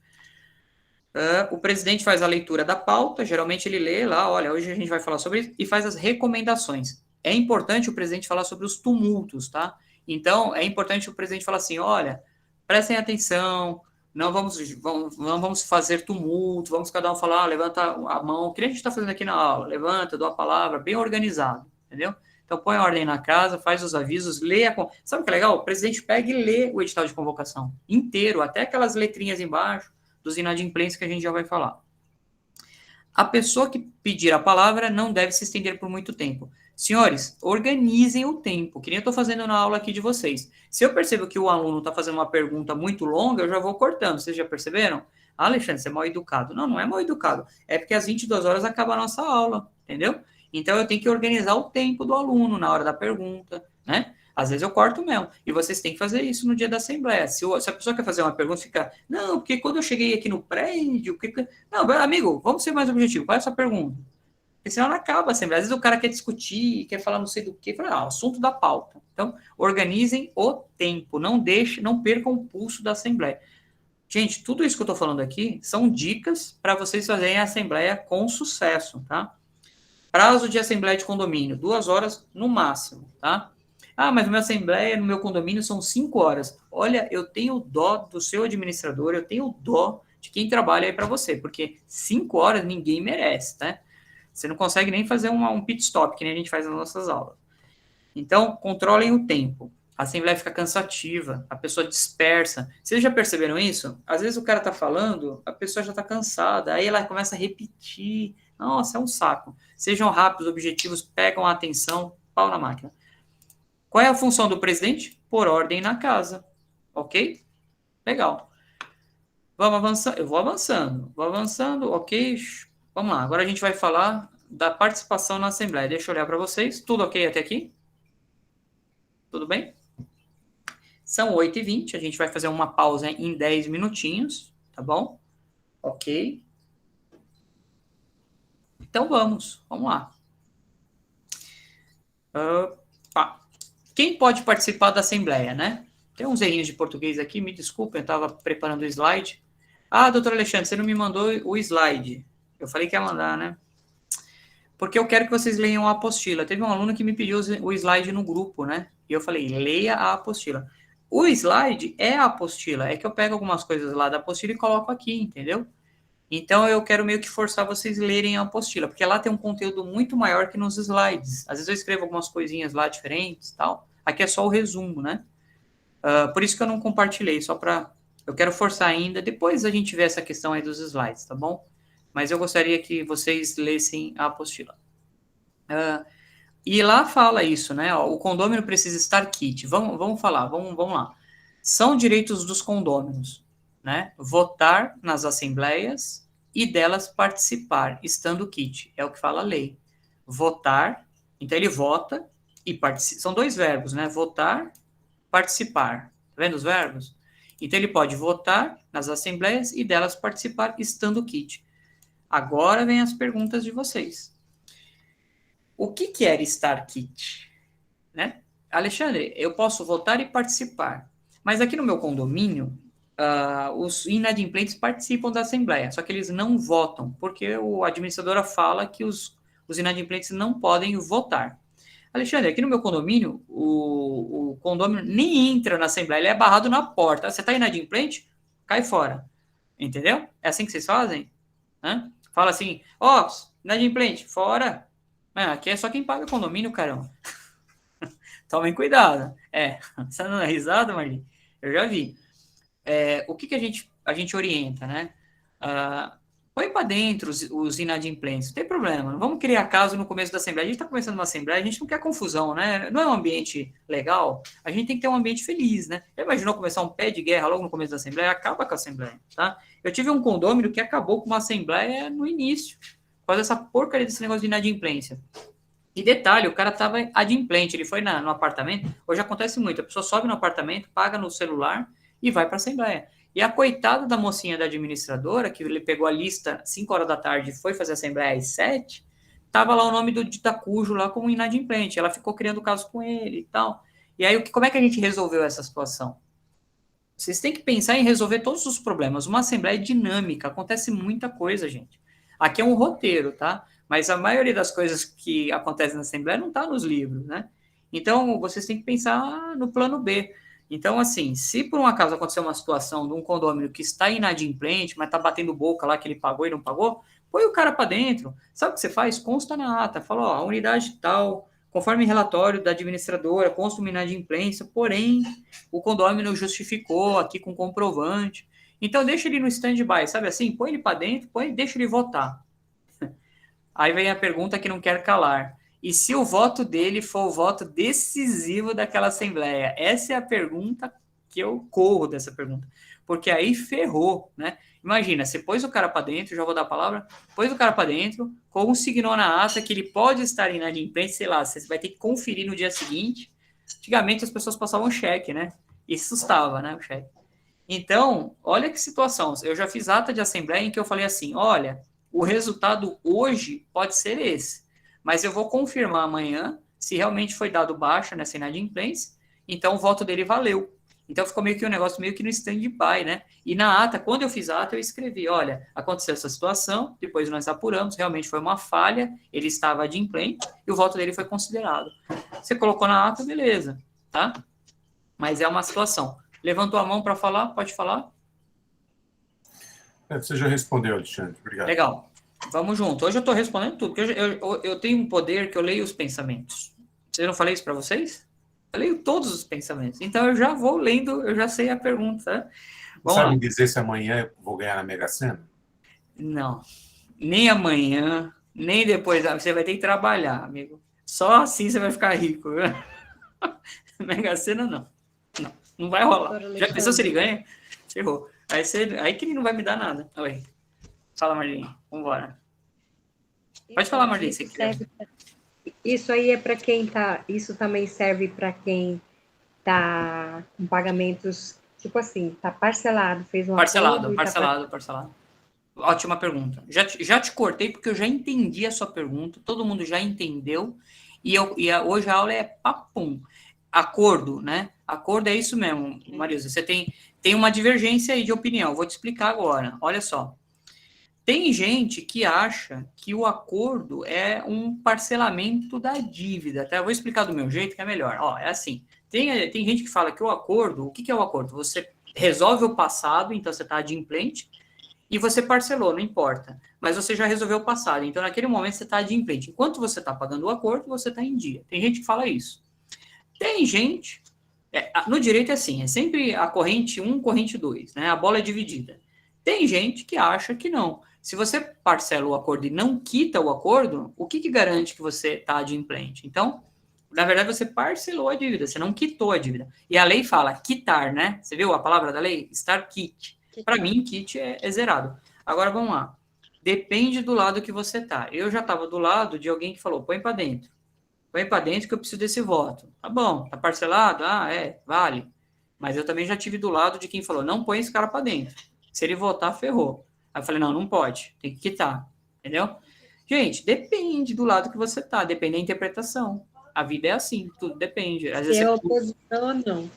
O presidente faz a leitura da pauta. Geralmente ele lê lá, olha, hoje a gente vai falar sobre isso, e faz as recomendações. É importante o presidente falar sobre os tumultos, tá? Então, é importante o presidente falar assim, olha, prestem atenção, não vamos fazer tumulto, vamos cada um falar, levanta a mão, que nem a gente está fazendo aqui na aula, levanta, dou a palavra, bem organizado, entendeu? Então, põe a ordem na casa, faz os avisos, lê Sabe o que é legal? O presidente pega e lê o edital de convocação inteiro, até aquelas letrinhas embaixo dos inadimplentes que a gente já vai falar. A pessoa que pedir a palavra não deve se estender por muito tempo. Senhores, organizem o tempo, que nem eu estou fazendo na aula aqui de vocês. Se eu percebo que o aluno está fazendo uma pergunta muito longa, eu já vou cortando. Vocês já perceberam? Alexandre, você é mal educado. Não é mal educado. É porque às 22 horas acaba a nossa aula, entendeu? Então, eu tenho que organizar o tempo do aluno na hora da pergunta, né? Às vezes eu corto mesmo. E vocês têm que fazer isso no dia da assembleia. Se a pessoa quer fazer uma pergunta, fica, não, porque quando eu cheguei aqui no prédio... Não, amigo, vamos ser mais objetivo. Qual é a sua pergunta? Porque senão não acaba a assembleia. Às vezes o cara quer discutir, quer falar não sei do que. Fala, assunto da pauta. Então, organizem o tempo. Não percam o pulso da assembleia. Gente, tudo isso que eu estou falando aqui são dicas para vocês fazerem a assembleia com sucesso, tá? Prazo de assembleia de condomínio, 2 horas no máximo, tá? Mas minha assembleia no meu condomínio são 5 horas. Olha, eu tenho dó do seu administrador, eu tenho dó de quem trabalha aí para você, porque 5 horas ninguém merece, tá? Você não consegue nem fazer um pit stop, que nem a gente faz nas nossas aulas. Então, controlem o tempo. A assembleia fica cansativa, a pessoa dispersa. Vocês já perceberam isso? Às vezes o cara está falando, a pessoa já está cansada, aí ela começa a repetir. Nossa, é um saco. Sejam rápidos, objetivos, pegam a atenção, pau na máquina. Qual é a função do presidente? Pôr ordem na casa. Ok? Legal. Vamos avançar. Eu vou avançando, ok? Vamos lá. Agora a gente vai falar da participação na assembleia. Deixa eu olhar para vocês. Tudo ok até aqui? Tudo bem? São 8h20, a gente vai fazer uma pausa em 10 minutinhos, tá bom? Ok. Então vamos lá. Quem pode participar da assembleia, né? Tem uns errinhos de português aqui, me desculpem, eu estava preparando o slide. Doutor Alexandre, você não me mandou o slide. Eu falei que ia mandar, né? Porque eu quero que vocês leiam a apostila. Teve um aluno que me pediu o slide no grupo, né? E eu falei, leia a apostila. O slide é a apostila, é que eu pego algumas coisas lá da apostila e coloco aqui, entendeu? Então, eu quero meio que forçar vocês a lerem a apostila, porque lá tem um conteúdo muito maior que nos slides. Às vezes eu escrevo algumas coisinhas lá diferentes e tal. Aqui é só o resumo, né? Por isso que eu não compartilhei, só para... Eu quero forçar ainda, depois a gente vê essa questão aí dos slides, tá bom? Mas eu gostaria que vocês lessem a apostila. E lá fala isso, né? O condômino precisa estar kit. Vamos falar, vamos lá. São direitos dos condôminos, né? Votar nas assembleias e delas participar, estando kit. É o que fala a lei. Votar, então ele vota e participa. São 2 verbos, né? Votar, participar. Tá vendo os verbos? Então ele pode votar nas assembleias e delas participar, estando kit. Agora vem as perguntas de vocês. O que é estar kit? Né? Alexandre, eu posso votar e participar. Mas aqui no meu condomínio, os inadimplentes participam da assembleia, só que eles não votam, porque a administradora fala que os inadimplentes não podem votar. Alexandre, aqui no meu condomínio, o condomínio nem entra na assembleia, ele é barrado na porta. Você está inadimplente? Cai fora. Entendeu? É assim que vocês fazem? Hã? Fala assim, inadimplente, fora. Aqui é só quem paga condomínio, caramba. Tomem cuidado. Você não é risada, Marli? Eu já vi. O que a gente orienta, né? Põe para dentro os inadimplentes, não tem problema. Não vamos criar caso no começo da assembleia. A gente está começando uma assembleia, a gente não quer confusão, né? Não é um ambiente legal, a gente tem que ter um ambiente feliz, né? Já imaginou começar um pé de guerra logo no começo da assembleia? Acaba com a assembleia, tá? Eu tive um condômino que acabou com uma assembleia no início, por causa dessa porcaria desse negócio de inadimplência. E detalhe, o cara estava adimplente, ele foi no apartamento, hoje acontece muito, a pessoa sobe no apartamento, paga no celular e vai para a assembleia. E a coitada da mocinha da administradora, que ele pegou a lista 5 horas da tarde e foi fazer a assembleia às 7, estava lá o nome do Ditacujo lá como inadimplente, ela ficou criando caso com ele e tal. E aí, como é que a gente resolveu essa situação? Vocês têm que pensar em resolver todos os problemas. Uma assembleia é dinâmica, acontece muita coisa, gente. Aqui é um roteiro, tá? Mas a maioria das coisas que acontecem na assembleia não está nos livros, né? Então, vocês têm que pensar no plano B. Então, assim, se por um acaso acontecer uma situação de um condomínio que está inadimplente, mas está batendo boca lá que ele pagou e não pagou, põe o cara para dentro. Sabe o que você faz? Consta na ata. Fala, a unidade tal, conforme relatório da administradora, consta uma inadimplência, porém, o condomínio justificou aqui com comprovante. Então, deixa ele no stand-by, sabe assim? Põe ele para dentro, deixa ele votar. Aí vem a pergunta que não quer calar. E se o voto dele for o voto decisivo daquela assembleia? Essa é a pergunta que eu corro dessa pergunta. Porque aí ferrou, né? Imagina, você pôs o cara para dentro, já vou dar a palavra, pôs o cara para dentro, consignou na ata que ele pode estar inadimplente, sei lá, você vai ter que conferir no dia seguinte, Antigamente as pessoas passavam cheque, né? E assustava, né, o cheque. Então, olha que situação. Eu já fiz ata de assembleia em que eu falei assim, olha, o resultado hoje pode ser esse, mas eu vou confirmar amanhã se realmente foi dado baixa nessa inadimplência, então o voto dele valeu. Então ficou meio que um negócio meio que no stand-by, né? E na ata, quando eu fiz a ata, eu escrevi, olha, aconteceu essa situação, depois nós apuramos, realmente foi uma falha, ele estava adimplente e o voto dele foi considerado. Você colocou na ata, beleza, tá? Mas é uma situação. Levantou a mão para falar? Pode falar? Você já respondeu, Alexandre. Obrigado. Legal. Vamos junto. Hoje eu estou respondendo tudo, porque eu tenho um poder que eu leio os pensamentos. Eu não falei isso para vocês? Eu leio todos os pensamentos. Então, eu já vou lendo, eu já sei a pergunta. Sabe me dizer se amanhã eu vou ganhar na Mega Sena? Não. Nem amanhã, nem depois. Você vai ter que trabalhar, amigo. Só assim você vai ficar rico. Mega Sena, não. Não vai rolar. Já pensou se ele ganha? Ferrou. Aí que ele não vai me dar nada. Oi. Fala, Marlene. Vambora. Pode falar, Marlene, se quiser. Isso aí é para quem tá. Isso também serve para quem tá com pagamentos, tipo assim, tá parcelado, fez um Parcelado. Ótima pergunta. Já te cortei porque eu já entendi a sua pergunta, todo mundo já entendeu, hoje a aula é papum. Acordo, né? Acordo é isso mesmo, Marisa. Você tem uma divergência aí de opinião, vou te explicar agora. Olha só. Tem gente que acha que o acordo é um parcelamento da dívida. Até eu vou explicar do meu jeito, que é melhor. Ó, é assim, tem gente que fala que o acordo, o que é o acordo? Você resolve o passado, então você está adimplente, e você parcelou, não importa. Mas você já resolveu o passado, então naquele momento você está adimplente. Enquanto você está pagando o acordo, você está em dia. Tem gente que fala isso. Tem gente... no direito é assim, é sempre a corrente 1, corrente 2, né? A bola é dividida. Tem gente que acha que não. Se você parcela o acordo e não quita o acordo, o que garante que você está adimplente? Então, na verdade, você parcelou a dívida, você não quitou a dívida. E a lei fala quitar, né? Você viu a palavra da lei? Estar quite. Para mim, quite é zerado. Agora, vamos lá. Depende do lado que você tá. Eu já estava do lado de alguém que falou, põe para dentro. Põe para dentro que eu preciso desse voto. Tá bom, tá parcelado? Vale. Mas eu também já tive do lado de quem falou, não põe esse cara para dentro. Se ele votar, ferrou. Aí eu falei, não pode, tem que quitar, entendeu? Gente, depende do lado que você tá, depende da interpretação. A vida é assim, tudo depende. Às vezes oposição ou não.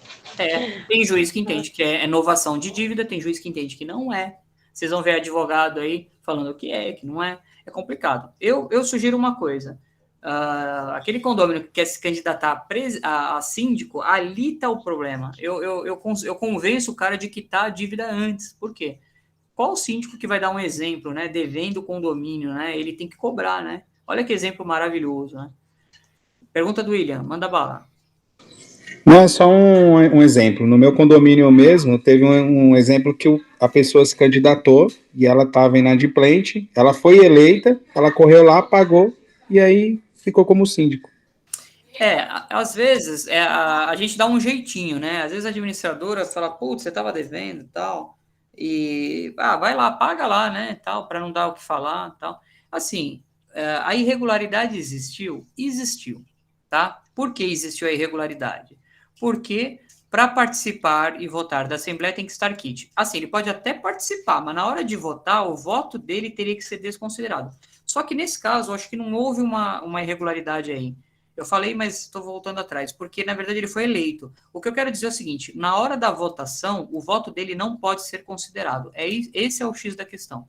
Tem juiz que entende que é inovação de dívida, tem juiz que entende que não é. Vocês vão ver advogado aí falando que não é. É complicado. Eu sugiro uma coisa. Aquele condomínio que quer se candidatar a síndico, ali tá o problema. Eu convenço o cara de quitar a dívida antes. Por quê? Qual o síndico que vai dar um exemplo, né? Devendo o condomínio, né? Ele tem que cobrar, né? Olha que exemplo maravilhoso, né? Pergunta do William, manda bala. Não, é só um exemplo. No meu condomínio mesmo, teve um exemplo que a pessoa se candidatou e ela estava inadimplente, ela foi eleita, ela correu lá, pagou e aí ficou como síndico. Às vezes a gente dá um jeitinho, né? Às vezes a administradora fala, putz, você estava devendo e tal, e vai lá, paga lá, né, tal, para não dar o que falar, tal. Assim, a irregularidade existiu, tá? Por que existiu a irregularidade? Porque para participar e votar da Assembleia tem que estar quite. Assim, ele pode até participar, mas na hora de votar, o voto dele teria que ser desconsiderado. Só que nesse caso, eu acho que não houve uma irregularidade aí. Eu falei, mas estou voltando atrás, porque na verdade ele foi eleito. O que eu quero dizer é o seguinte, na hora da votação, o voto dele não pode ser considerado. Esse é o X da questão.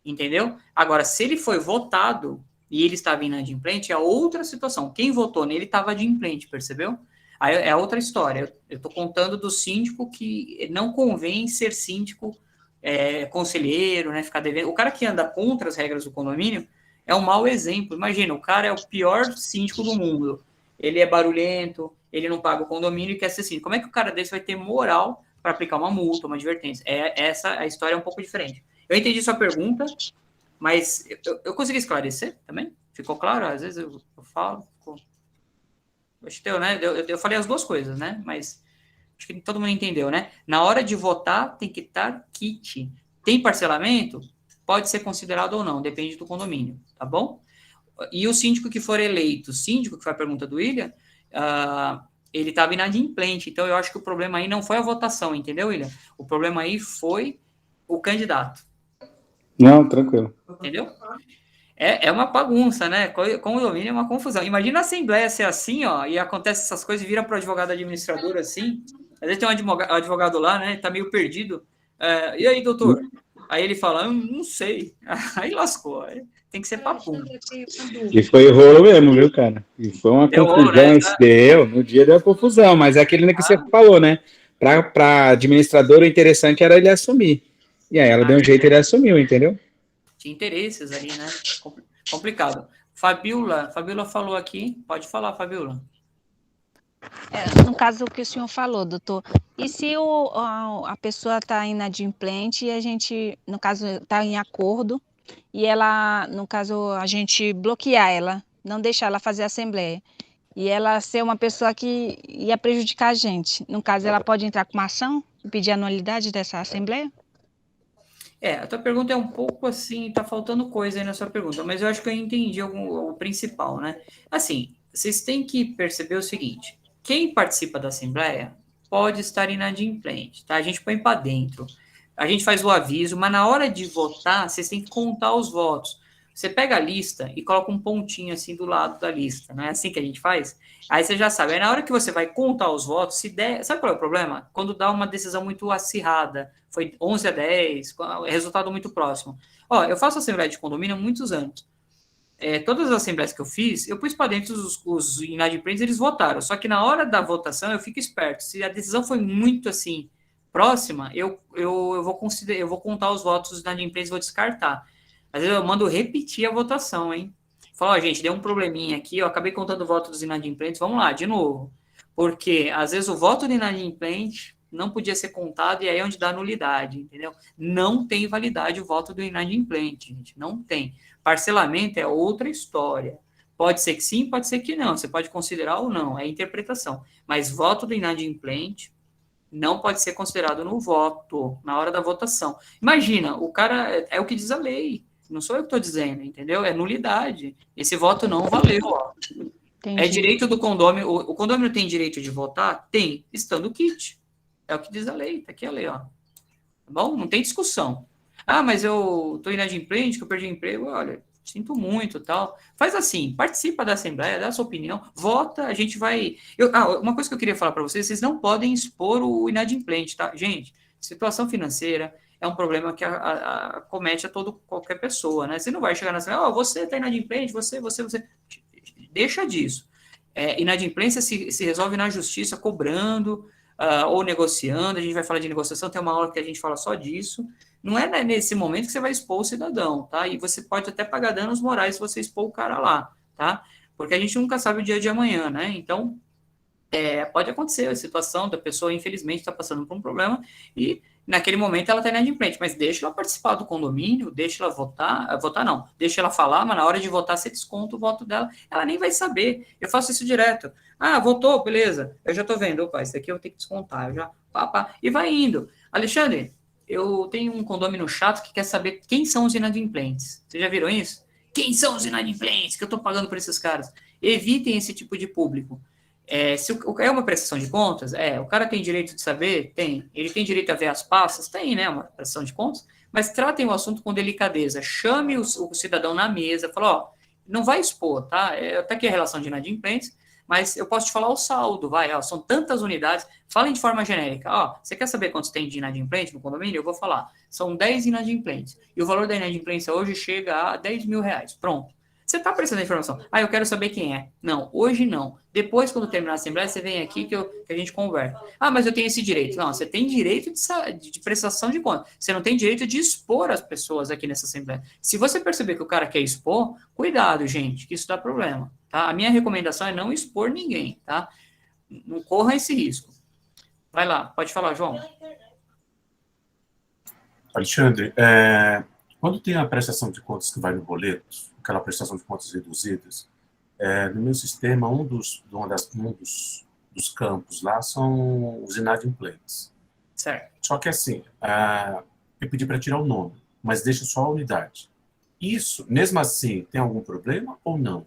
Entendeu? Agora, se ele foi votado e ele estava inadimplente, é outra situação. Quem votou nele estava adimplente, percebeu? Aí é outra história. Eu estou contando do síndico que não convém ser síndico conselheiro, né? Ficar devendo. O cara que anda contra as regras do condomínio é um mau exemplo. Imagina, o cara é o pior síndico do mundo. Ele é barulhento, ele não paga o condomínio e quer ser síndico. Como é que o cara desse vai ter moral para aplicar uma multa, uma advertência? A história é um pouco diferente. Eu entendi sua pergunta, mas eu consegui esclarecer também? Ficou claro? Às vezes eu falo... Acho que né? Eu falei as duas coisas, né? Mas acho que todo mundo entendeu, né? Na hora de votar, tem que estar quite. Tem parcelamento? Pode ser considerado ou não, depende do condomínio, tá bom? E o síndico que for eleito, síndico, que foi a pergunta do William, ele estava inadimplente. Então, eu acho que o problema aí não foi a votação, entendeu, William? O problema aí foi o candidato. Não, tranquilo. Entendeu? É uma bagunça, né? Condomínio é uma confusão. Imagina a Assembleia ser assim, ó, e acontece essas coisas e vira para o advogado administrador assim. Às vezes tem um advogado lá, né? Tá meio perdido. E aí, doutor? Aí ele fala, não sei. Aí lascou. Aí tem que ser papum. E foi rolo mesmo, viu, cara? E foi uma Deu confusão, rolo, né? no dia deu confusão, mas é aquele que você falou, né? Para administrador, o interessante era ele assumir. E aí ela deu um jeito, ele assumiu, entendeu? Tinha interesses ali, né? Complicado. Fabiola falou aqui. Pode falar, Fabiola. No caso, o que o senhor falou, doutor, e se a pessoa está inadimplente e a gente, no caso, está em acordo e ela, no caso, a gente bloquear ela, não deixar ela fazer a assembleia, e ela ser uma pessoa que ia prejudicar a gente, no caso, ela pode entrar com uma ação e pedir a nulidade dessa assembleia? A tua pergunta é um pouco assim, tá faltando coisa aí na sua pergunta, mas eu acho que eu entendi o principal, né? Assim, vocês têm que perceber o seguinte, quem participa da Assembleia pode estar inadimplente, tá? A gente põe para dentro, a gente faz o aviso, mas na hora de votar, vocês têm que contar os votos. Você pega a lista e coloca um pontinho assim do lado da lista, não é assim que a gente faz? Aí você já sabe, aí na hora que você vai contar os votos, se der, sabe qual é o problema? Quando dá uma decisão muito acirrada, foi 11-10, resultado muito próximo. Eu faço Assembleia de Condomínio há muitos anos. Todas as assembleias que eu fiz, eu pus para dentro os inadimplentes, eles votaram. Só que na hora da votação, eu fico esperto. Se a decisão foi muito, assim, próxima, eu vou contar os votos dos inadimplentes e vou descartar. Às vezes eu mando repetir a votação, hein? Fala, gente, deu um probleminha aqui, eu acabei contando o voto dos inadimplentes, vamos lá, de novo. Porque, às vezes, o voto do inadimplente não podia ser contado e aí é onde dá nulidade, entendeu? Não tem validade o voto do inadimplente, gente, não tem. Parcelamento é outra história. Pode ser que sim, pode ser que não. Você pode considerar ou não, é interpretação. Mas voto do inadimplente não pode ser considerado no voto, na hora da votação. Imagina, o cara, é o que diz a lei. Não sou eu que estou dizendo, entendeu? É nulidade. Esse voto não valeu, ó. Entendi. É direito do condômino. O condômino tem direito de votar? Tem, estando o kit. É o que diz a lei, tá aqui a lei, ó. Tá bom? Não tem discussão. Mas eu tô inadimplente, que eu perdi o emprego, olha, sinto muito, tal. Faz assim, participa da Assembleia, dá a sua opinião, vota, a gente vai... uma coisa que eu queria falar para vocês, vocês não podem expor o inadimplente, tá? Gente, situação financeira é um problema que acomete a qualquer pessoa, né? Você não vai chegar na Assembleia, você tá inadimplente, você... Deixa disso. Inadimplência se resolve na justiça, cobrando, ou negociando, a gente vai falar de negociação, tem uma aula que a gente fala só disso. Não é nesse momento que você vai expor o cidadão, tá? E você pode até pagar danos morais se você expor o cara lá, tá? Porque a gente nunca sabe o dia de amanhã, né? Então, pode acontecer a situação da pessoa, infelizmente, está passando por um problema e naquele momento ela está inadimplente, mas deixa ela participar do condomínio, deixa ela votar não, deixa ela falar, mas na hora de votar você desconta o voto dela, ela nem vai saber. Eu faço isso direto. Votou, beleza, eu já estou vendo, opa, isso aqui eu tenho que descontar, eu já, e vai indo. Alexandre, eu tenho um condomínio chato que quer saber quem são os inadimplentes. Vocês já viram isso? Quem são os inadimplentes que eu estou pagando por esses caras? Evitem esse tipo de público. Se é uma prestação de contas, o cara tem direito de saber? Tem. Ele tem direito a ver as pastas? Tem, né? Uma prestação de contas. Mas tratem o assunto com delicadeza. Chame o cidadão na mesa. Fala, não vai expor, tá? Até aqui a relação de inadimplentes, mas eu posso te falar o saldo, são tantas unidades. Falem de forma genérica. Você quer saber quantos tem de inadimplente no condomínio? Eu vou falar. São 10 inadimplentes. E o valor da inadimplência hoje chega a R$10 mil. Pronto. Você está precisando de informação. Eu quero saber quem é. Não, hoje não. Depois, quando terminar a Assembleia, você vem aqui que a gente conversa. Mas eu tenho esse direito. Não, você tem direito de prestação de conta. Você não tem direito de expor as pessoas aqui nessa Assembleia. Se você perceber que o cara quer expor, cuidado, gente, que isso dá problema. Tá? A minha recomendação é não expor ninguém, tá? Não corra esse risco. Vai lá, pode falar, João. Alexandre, quando tem a prestação de contas que vai no boleto, aquela prestação de contas reduzidas, no meu sistema, um dos campos lá são os inadimplentes. Certo. Só que assim, eu pedi para tirar o nome, mas deixa só a unidade. Isso, mesmo assim, tem algum problema ou não?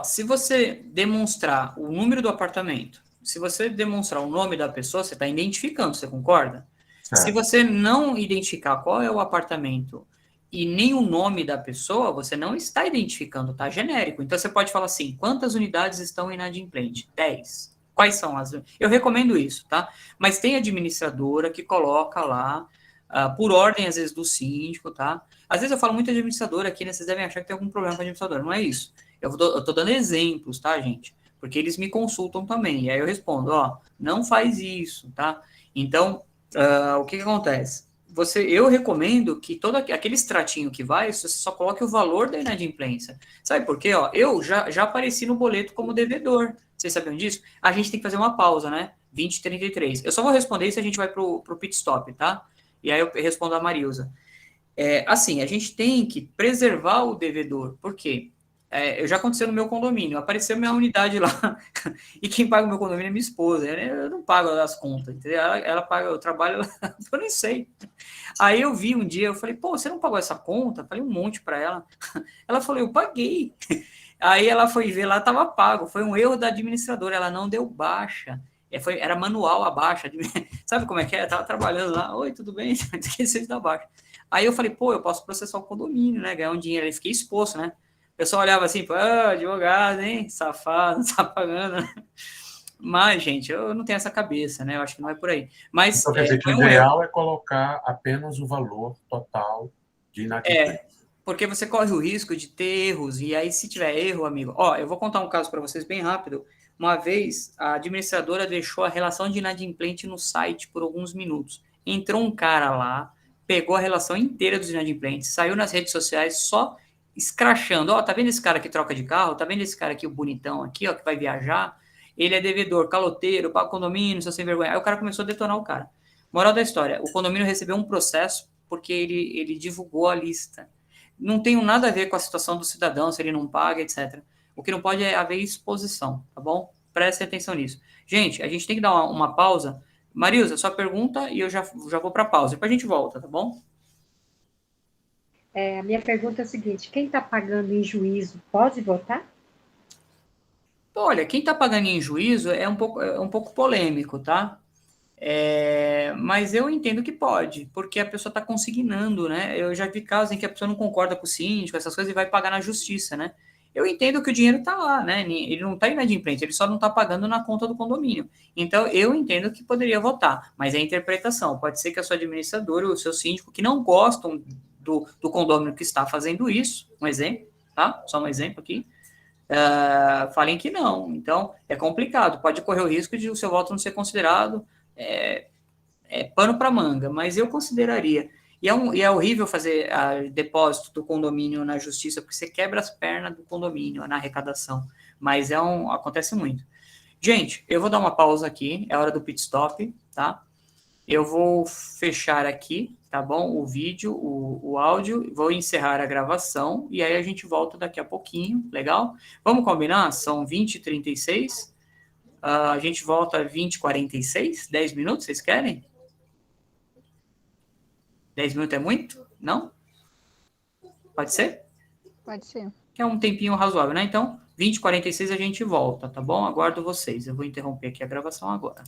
Se você demonstrar o número do apartamento, se você demonstrar o nome da pessoa, você está identificando, você concorda? Se Certo. você não identificar qual é o apartamento e nem o nome da pessoa, você não está identificando, tá genérico. Então você pode falar assim: quantas unidades estão inadimplentes? 10. Quais são as? Eu recomendo isso, tá? Mas tem administradora que coloca lá, por ordem, às vezes, do síndico, tá? Às vezes eu falo muito de administradora aqui, né? Vocês devem achar que tem algum problema com a administradora. Não é isso. Eu tô dando exemplos, tá, gente? Porque eles me consultam também. E aí eu respondo: ó, não faz isso, tá? Então, o que acontece? Eu recomendo que todo aquele extratinho que vai, você só coloque o valor da inadimplência. Sabe por quê? Ó, eu já apareci no boleto como devedor. Vocês sabiam disso? A gente tem que fazer uma pausa, né? 20h33. Eu só vou responder se a gente vai pro pit stop, tá? E aí eu respondo a Marilza. Assim, a gente tem que preservar o devedor. Por quê? Já aconteceu no meu condomínio, apareceu minha unidade lá, e quem paga o meu condomínio é minha esposa, eu não pago as contas, entendeu? Ela paga o trabalho, eu nem sei. Aí eu vi um dia, eu falei: pô, você não pagou essa conta? Falei um monte para ela. Ela falou: eu paguei. Aí ela foi ver lá, estava pago, foi um erro da administradora, ela não deu baixa. Era manual a baixa, sabe como é que é? Eu tava trabalhando lá: oi, tudo bem? Esqueci da baixa. Aí eu falei: pô, eu posso processar o condomínio, né? Ganhar um dinheiro. Aí fiquei exposto, né? O pessoal olhava assim: pô, advogado, hein? Safado, não tá pagando. Mas, gente, eu não tenho essa cabeça, né? Eu acho que não é por aí. Mas, Então, quer dizer que o ideal é colocar apenas o valor total de inadimplência. Porque você corre o risco de ter erros, e aí se tiver erro, amigo... Ó, eu vou contar um caso para vocês bem rápido. Uma vez, a administradora deixou a relação de inadimplente no site por alguns minutos. Entrou um cara lá, pegou a relação inteira dos inadimplentes, saiu nas redes sociais só escrachando: ó, tá vendo esse cara que troca de carro? Tá vendo esse cara aqui, o bonitão aqui, ó, que vai viajar? Ele é devedor, caloteiro, paga condomínio, seu sem vergonha. Aí o cara começou a detonar o cara. Moral da história: o condomínio recebeu um processo porque ele divulgou a lista. Não tem nada a ver com a situação do cidadão, se ele não paga, etc. O que não pode é haver exposição, tá bom? Prestem atenção nisso. Gente, a gente tem que dar uma pausa. Marilza, sua pergunta e eu já vou para a pausa. Depois a gente volta, tá bom? A minha pergunta é a seguinte: quem está pagando em juízo pode votar? Olha, quem está pagando em juízo é um pouco polêmico, tá? Mas eu entendo que pode, porque a pessoa está consignando, né? Eu já vi casos em que a pessoa não concorda com o síndico, essas coisas, e vai pagar na justiça, né? Eu entendo que o dinheiro está lá, né? Ele não está inadimplente, ele só não está pagando na conta do condomínio. Então, eu entendo que poderia votar, mas é interpretação. Pode ser que a sua administradora ou o seu síndico, que não gostam do condomínio que está fazendo isso, um exemplo, tá? Só um exemplo aqui, falem que não. Então, é complicado. Pode correr o risco de o seu voto não ser considerado. Pano para manga, mas eu consideraria. E é horrível fazer depósito do condomínio na justiça, porque você quebra as pernas do condomínio na arrecadação. Mas acontece muito. Gente, eu vou dar uma pausa aqui, é hora do pit stop, tá? Eu vou fechar aqui, tá bom? O vídeo, o áudio, vou encerrar a gravação e aí a gente volta daqui a pouquinho, legal? Vamos combinar? São 20h36. A gente volta 20h46, 10 minutos, vocês querem? 10 minutos é muito? Não? Pode ser? Pode ser. Que é um tempinho razoável, né? Então, 20h46 a gente volta, tá bom? Aguardo vocês. Eu vou interromper aqui a gravação agora.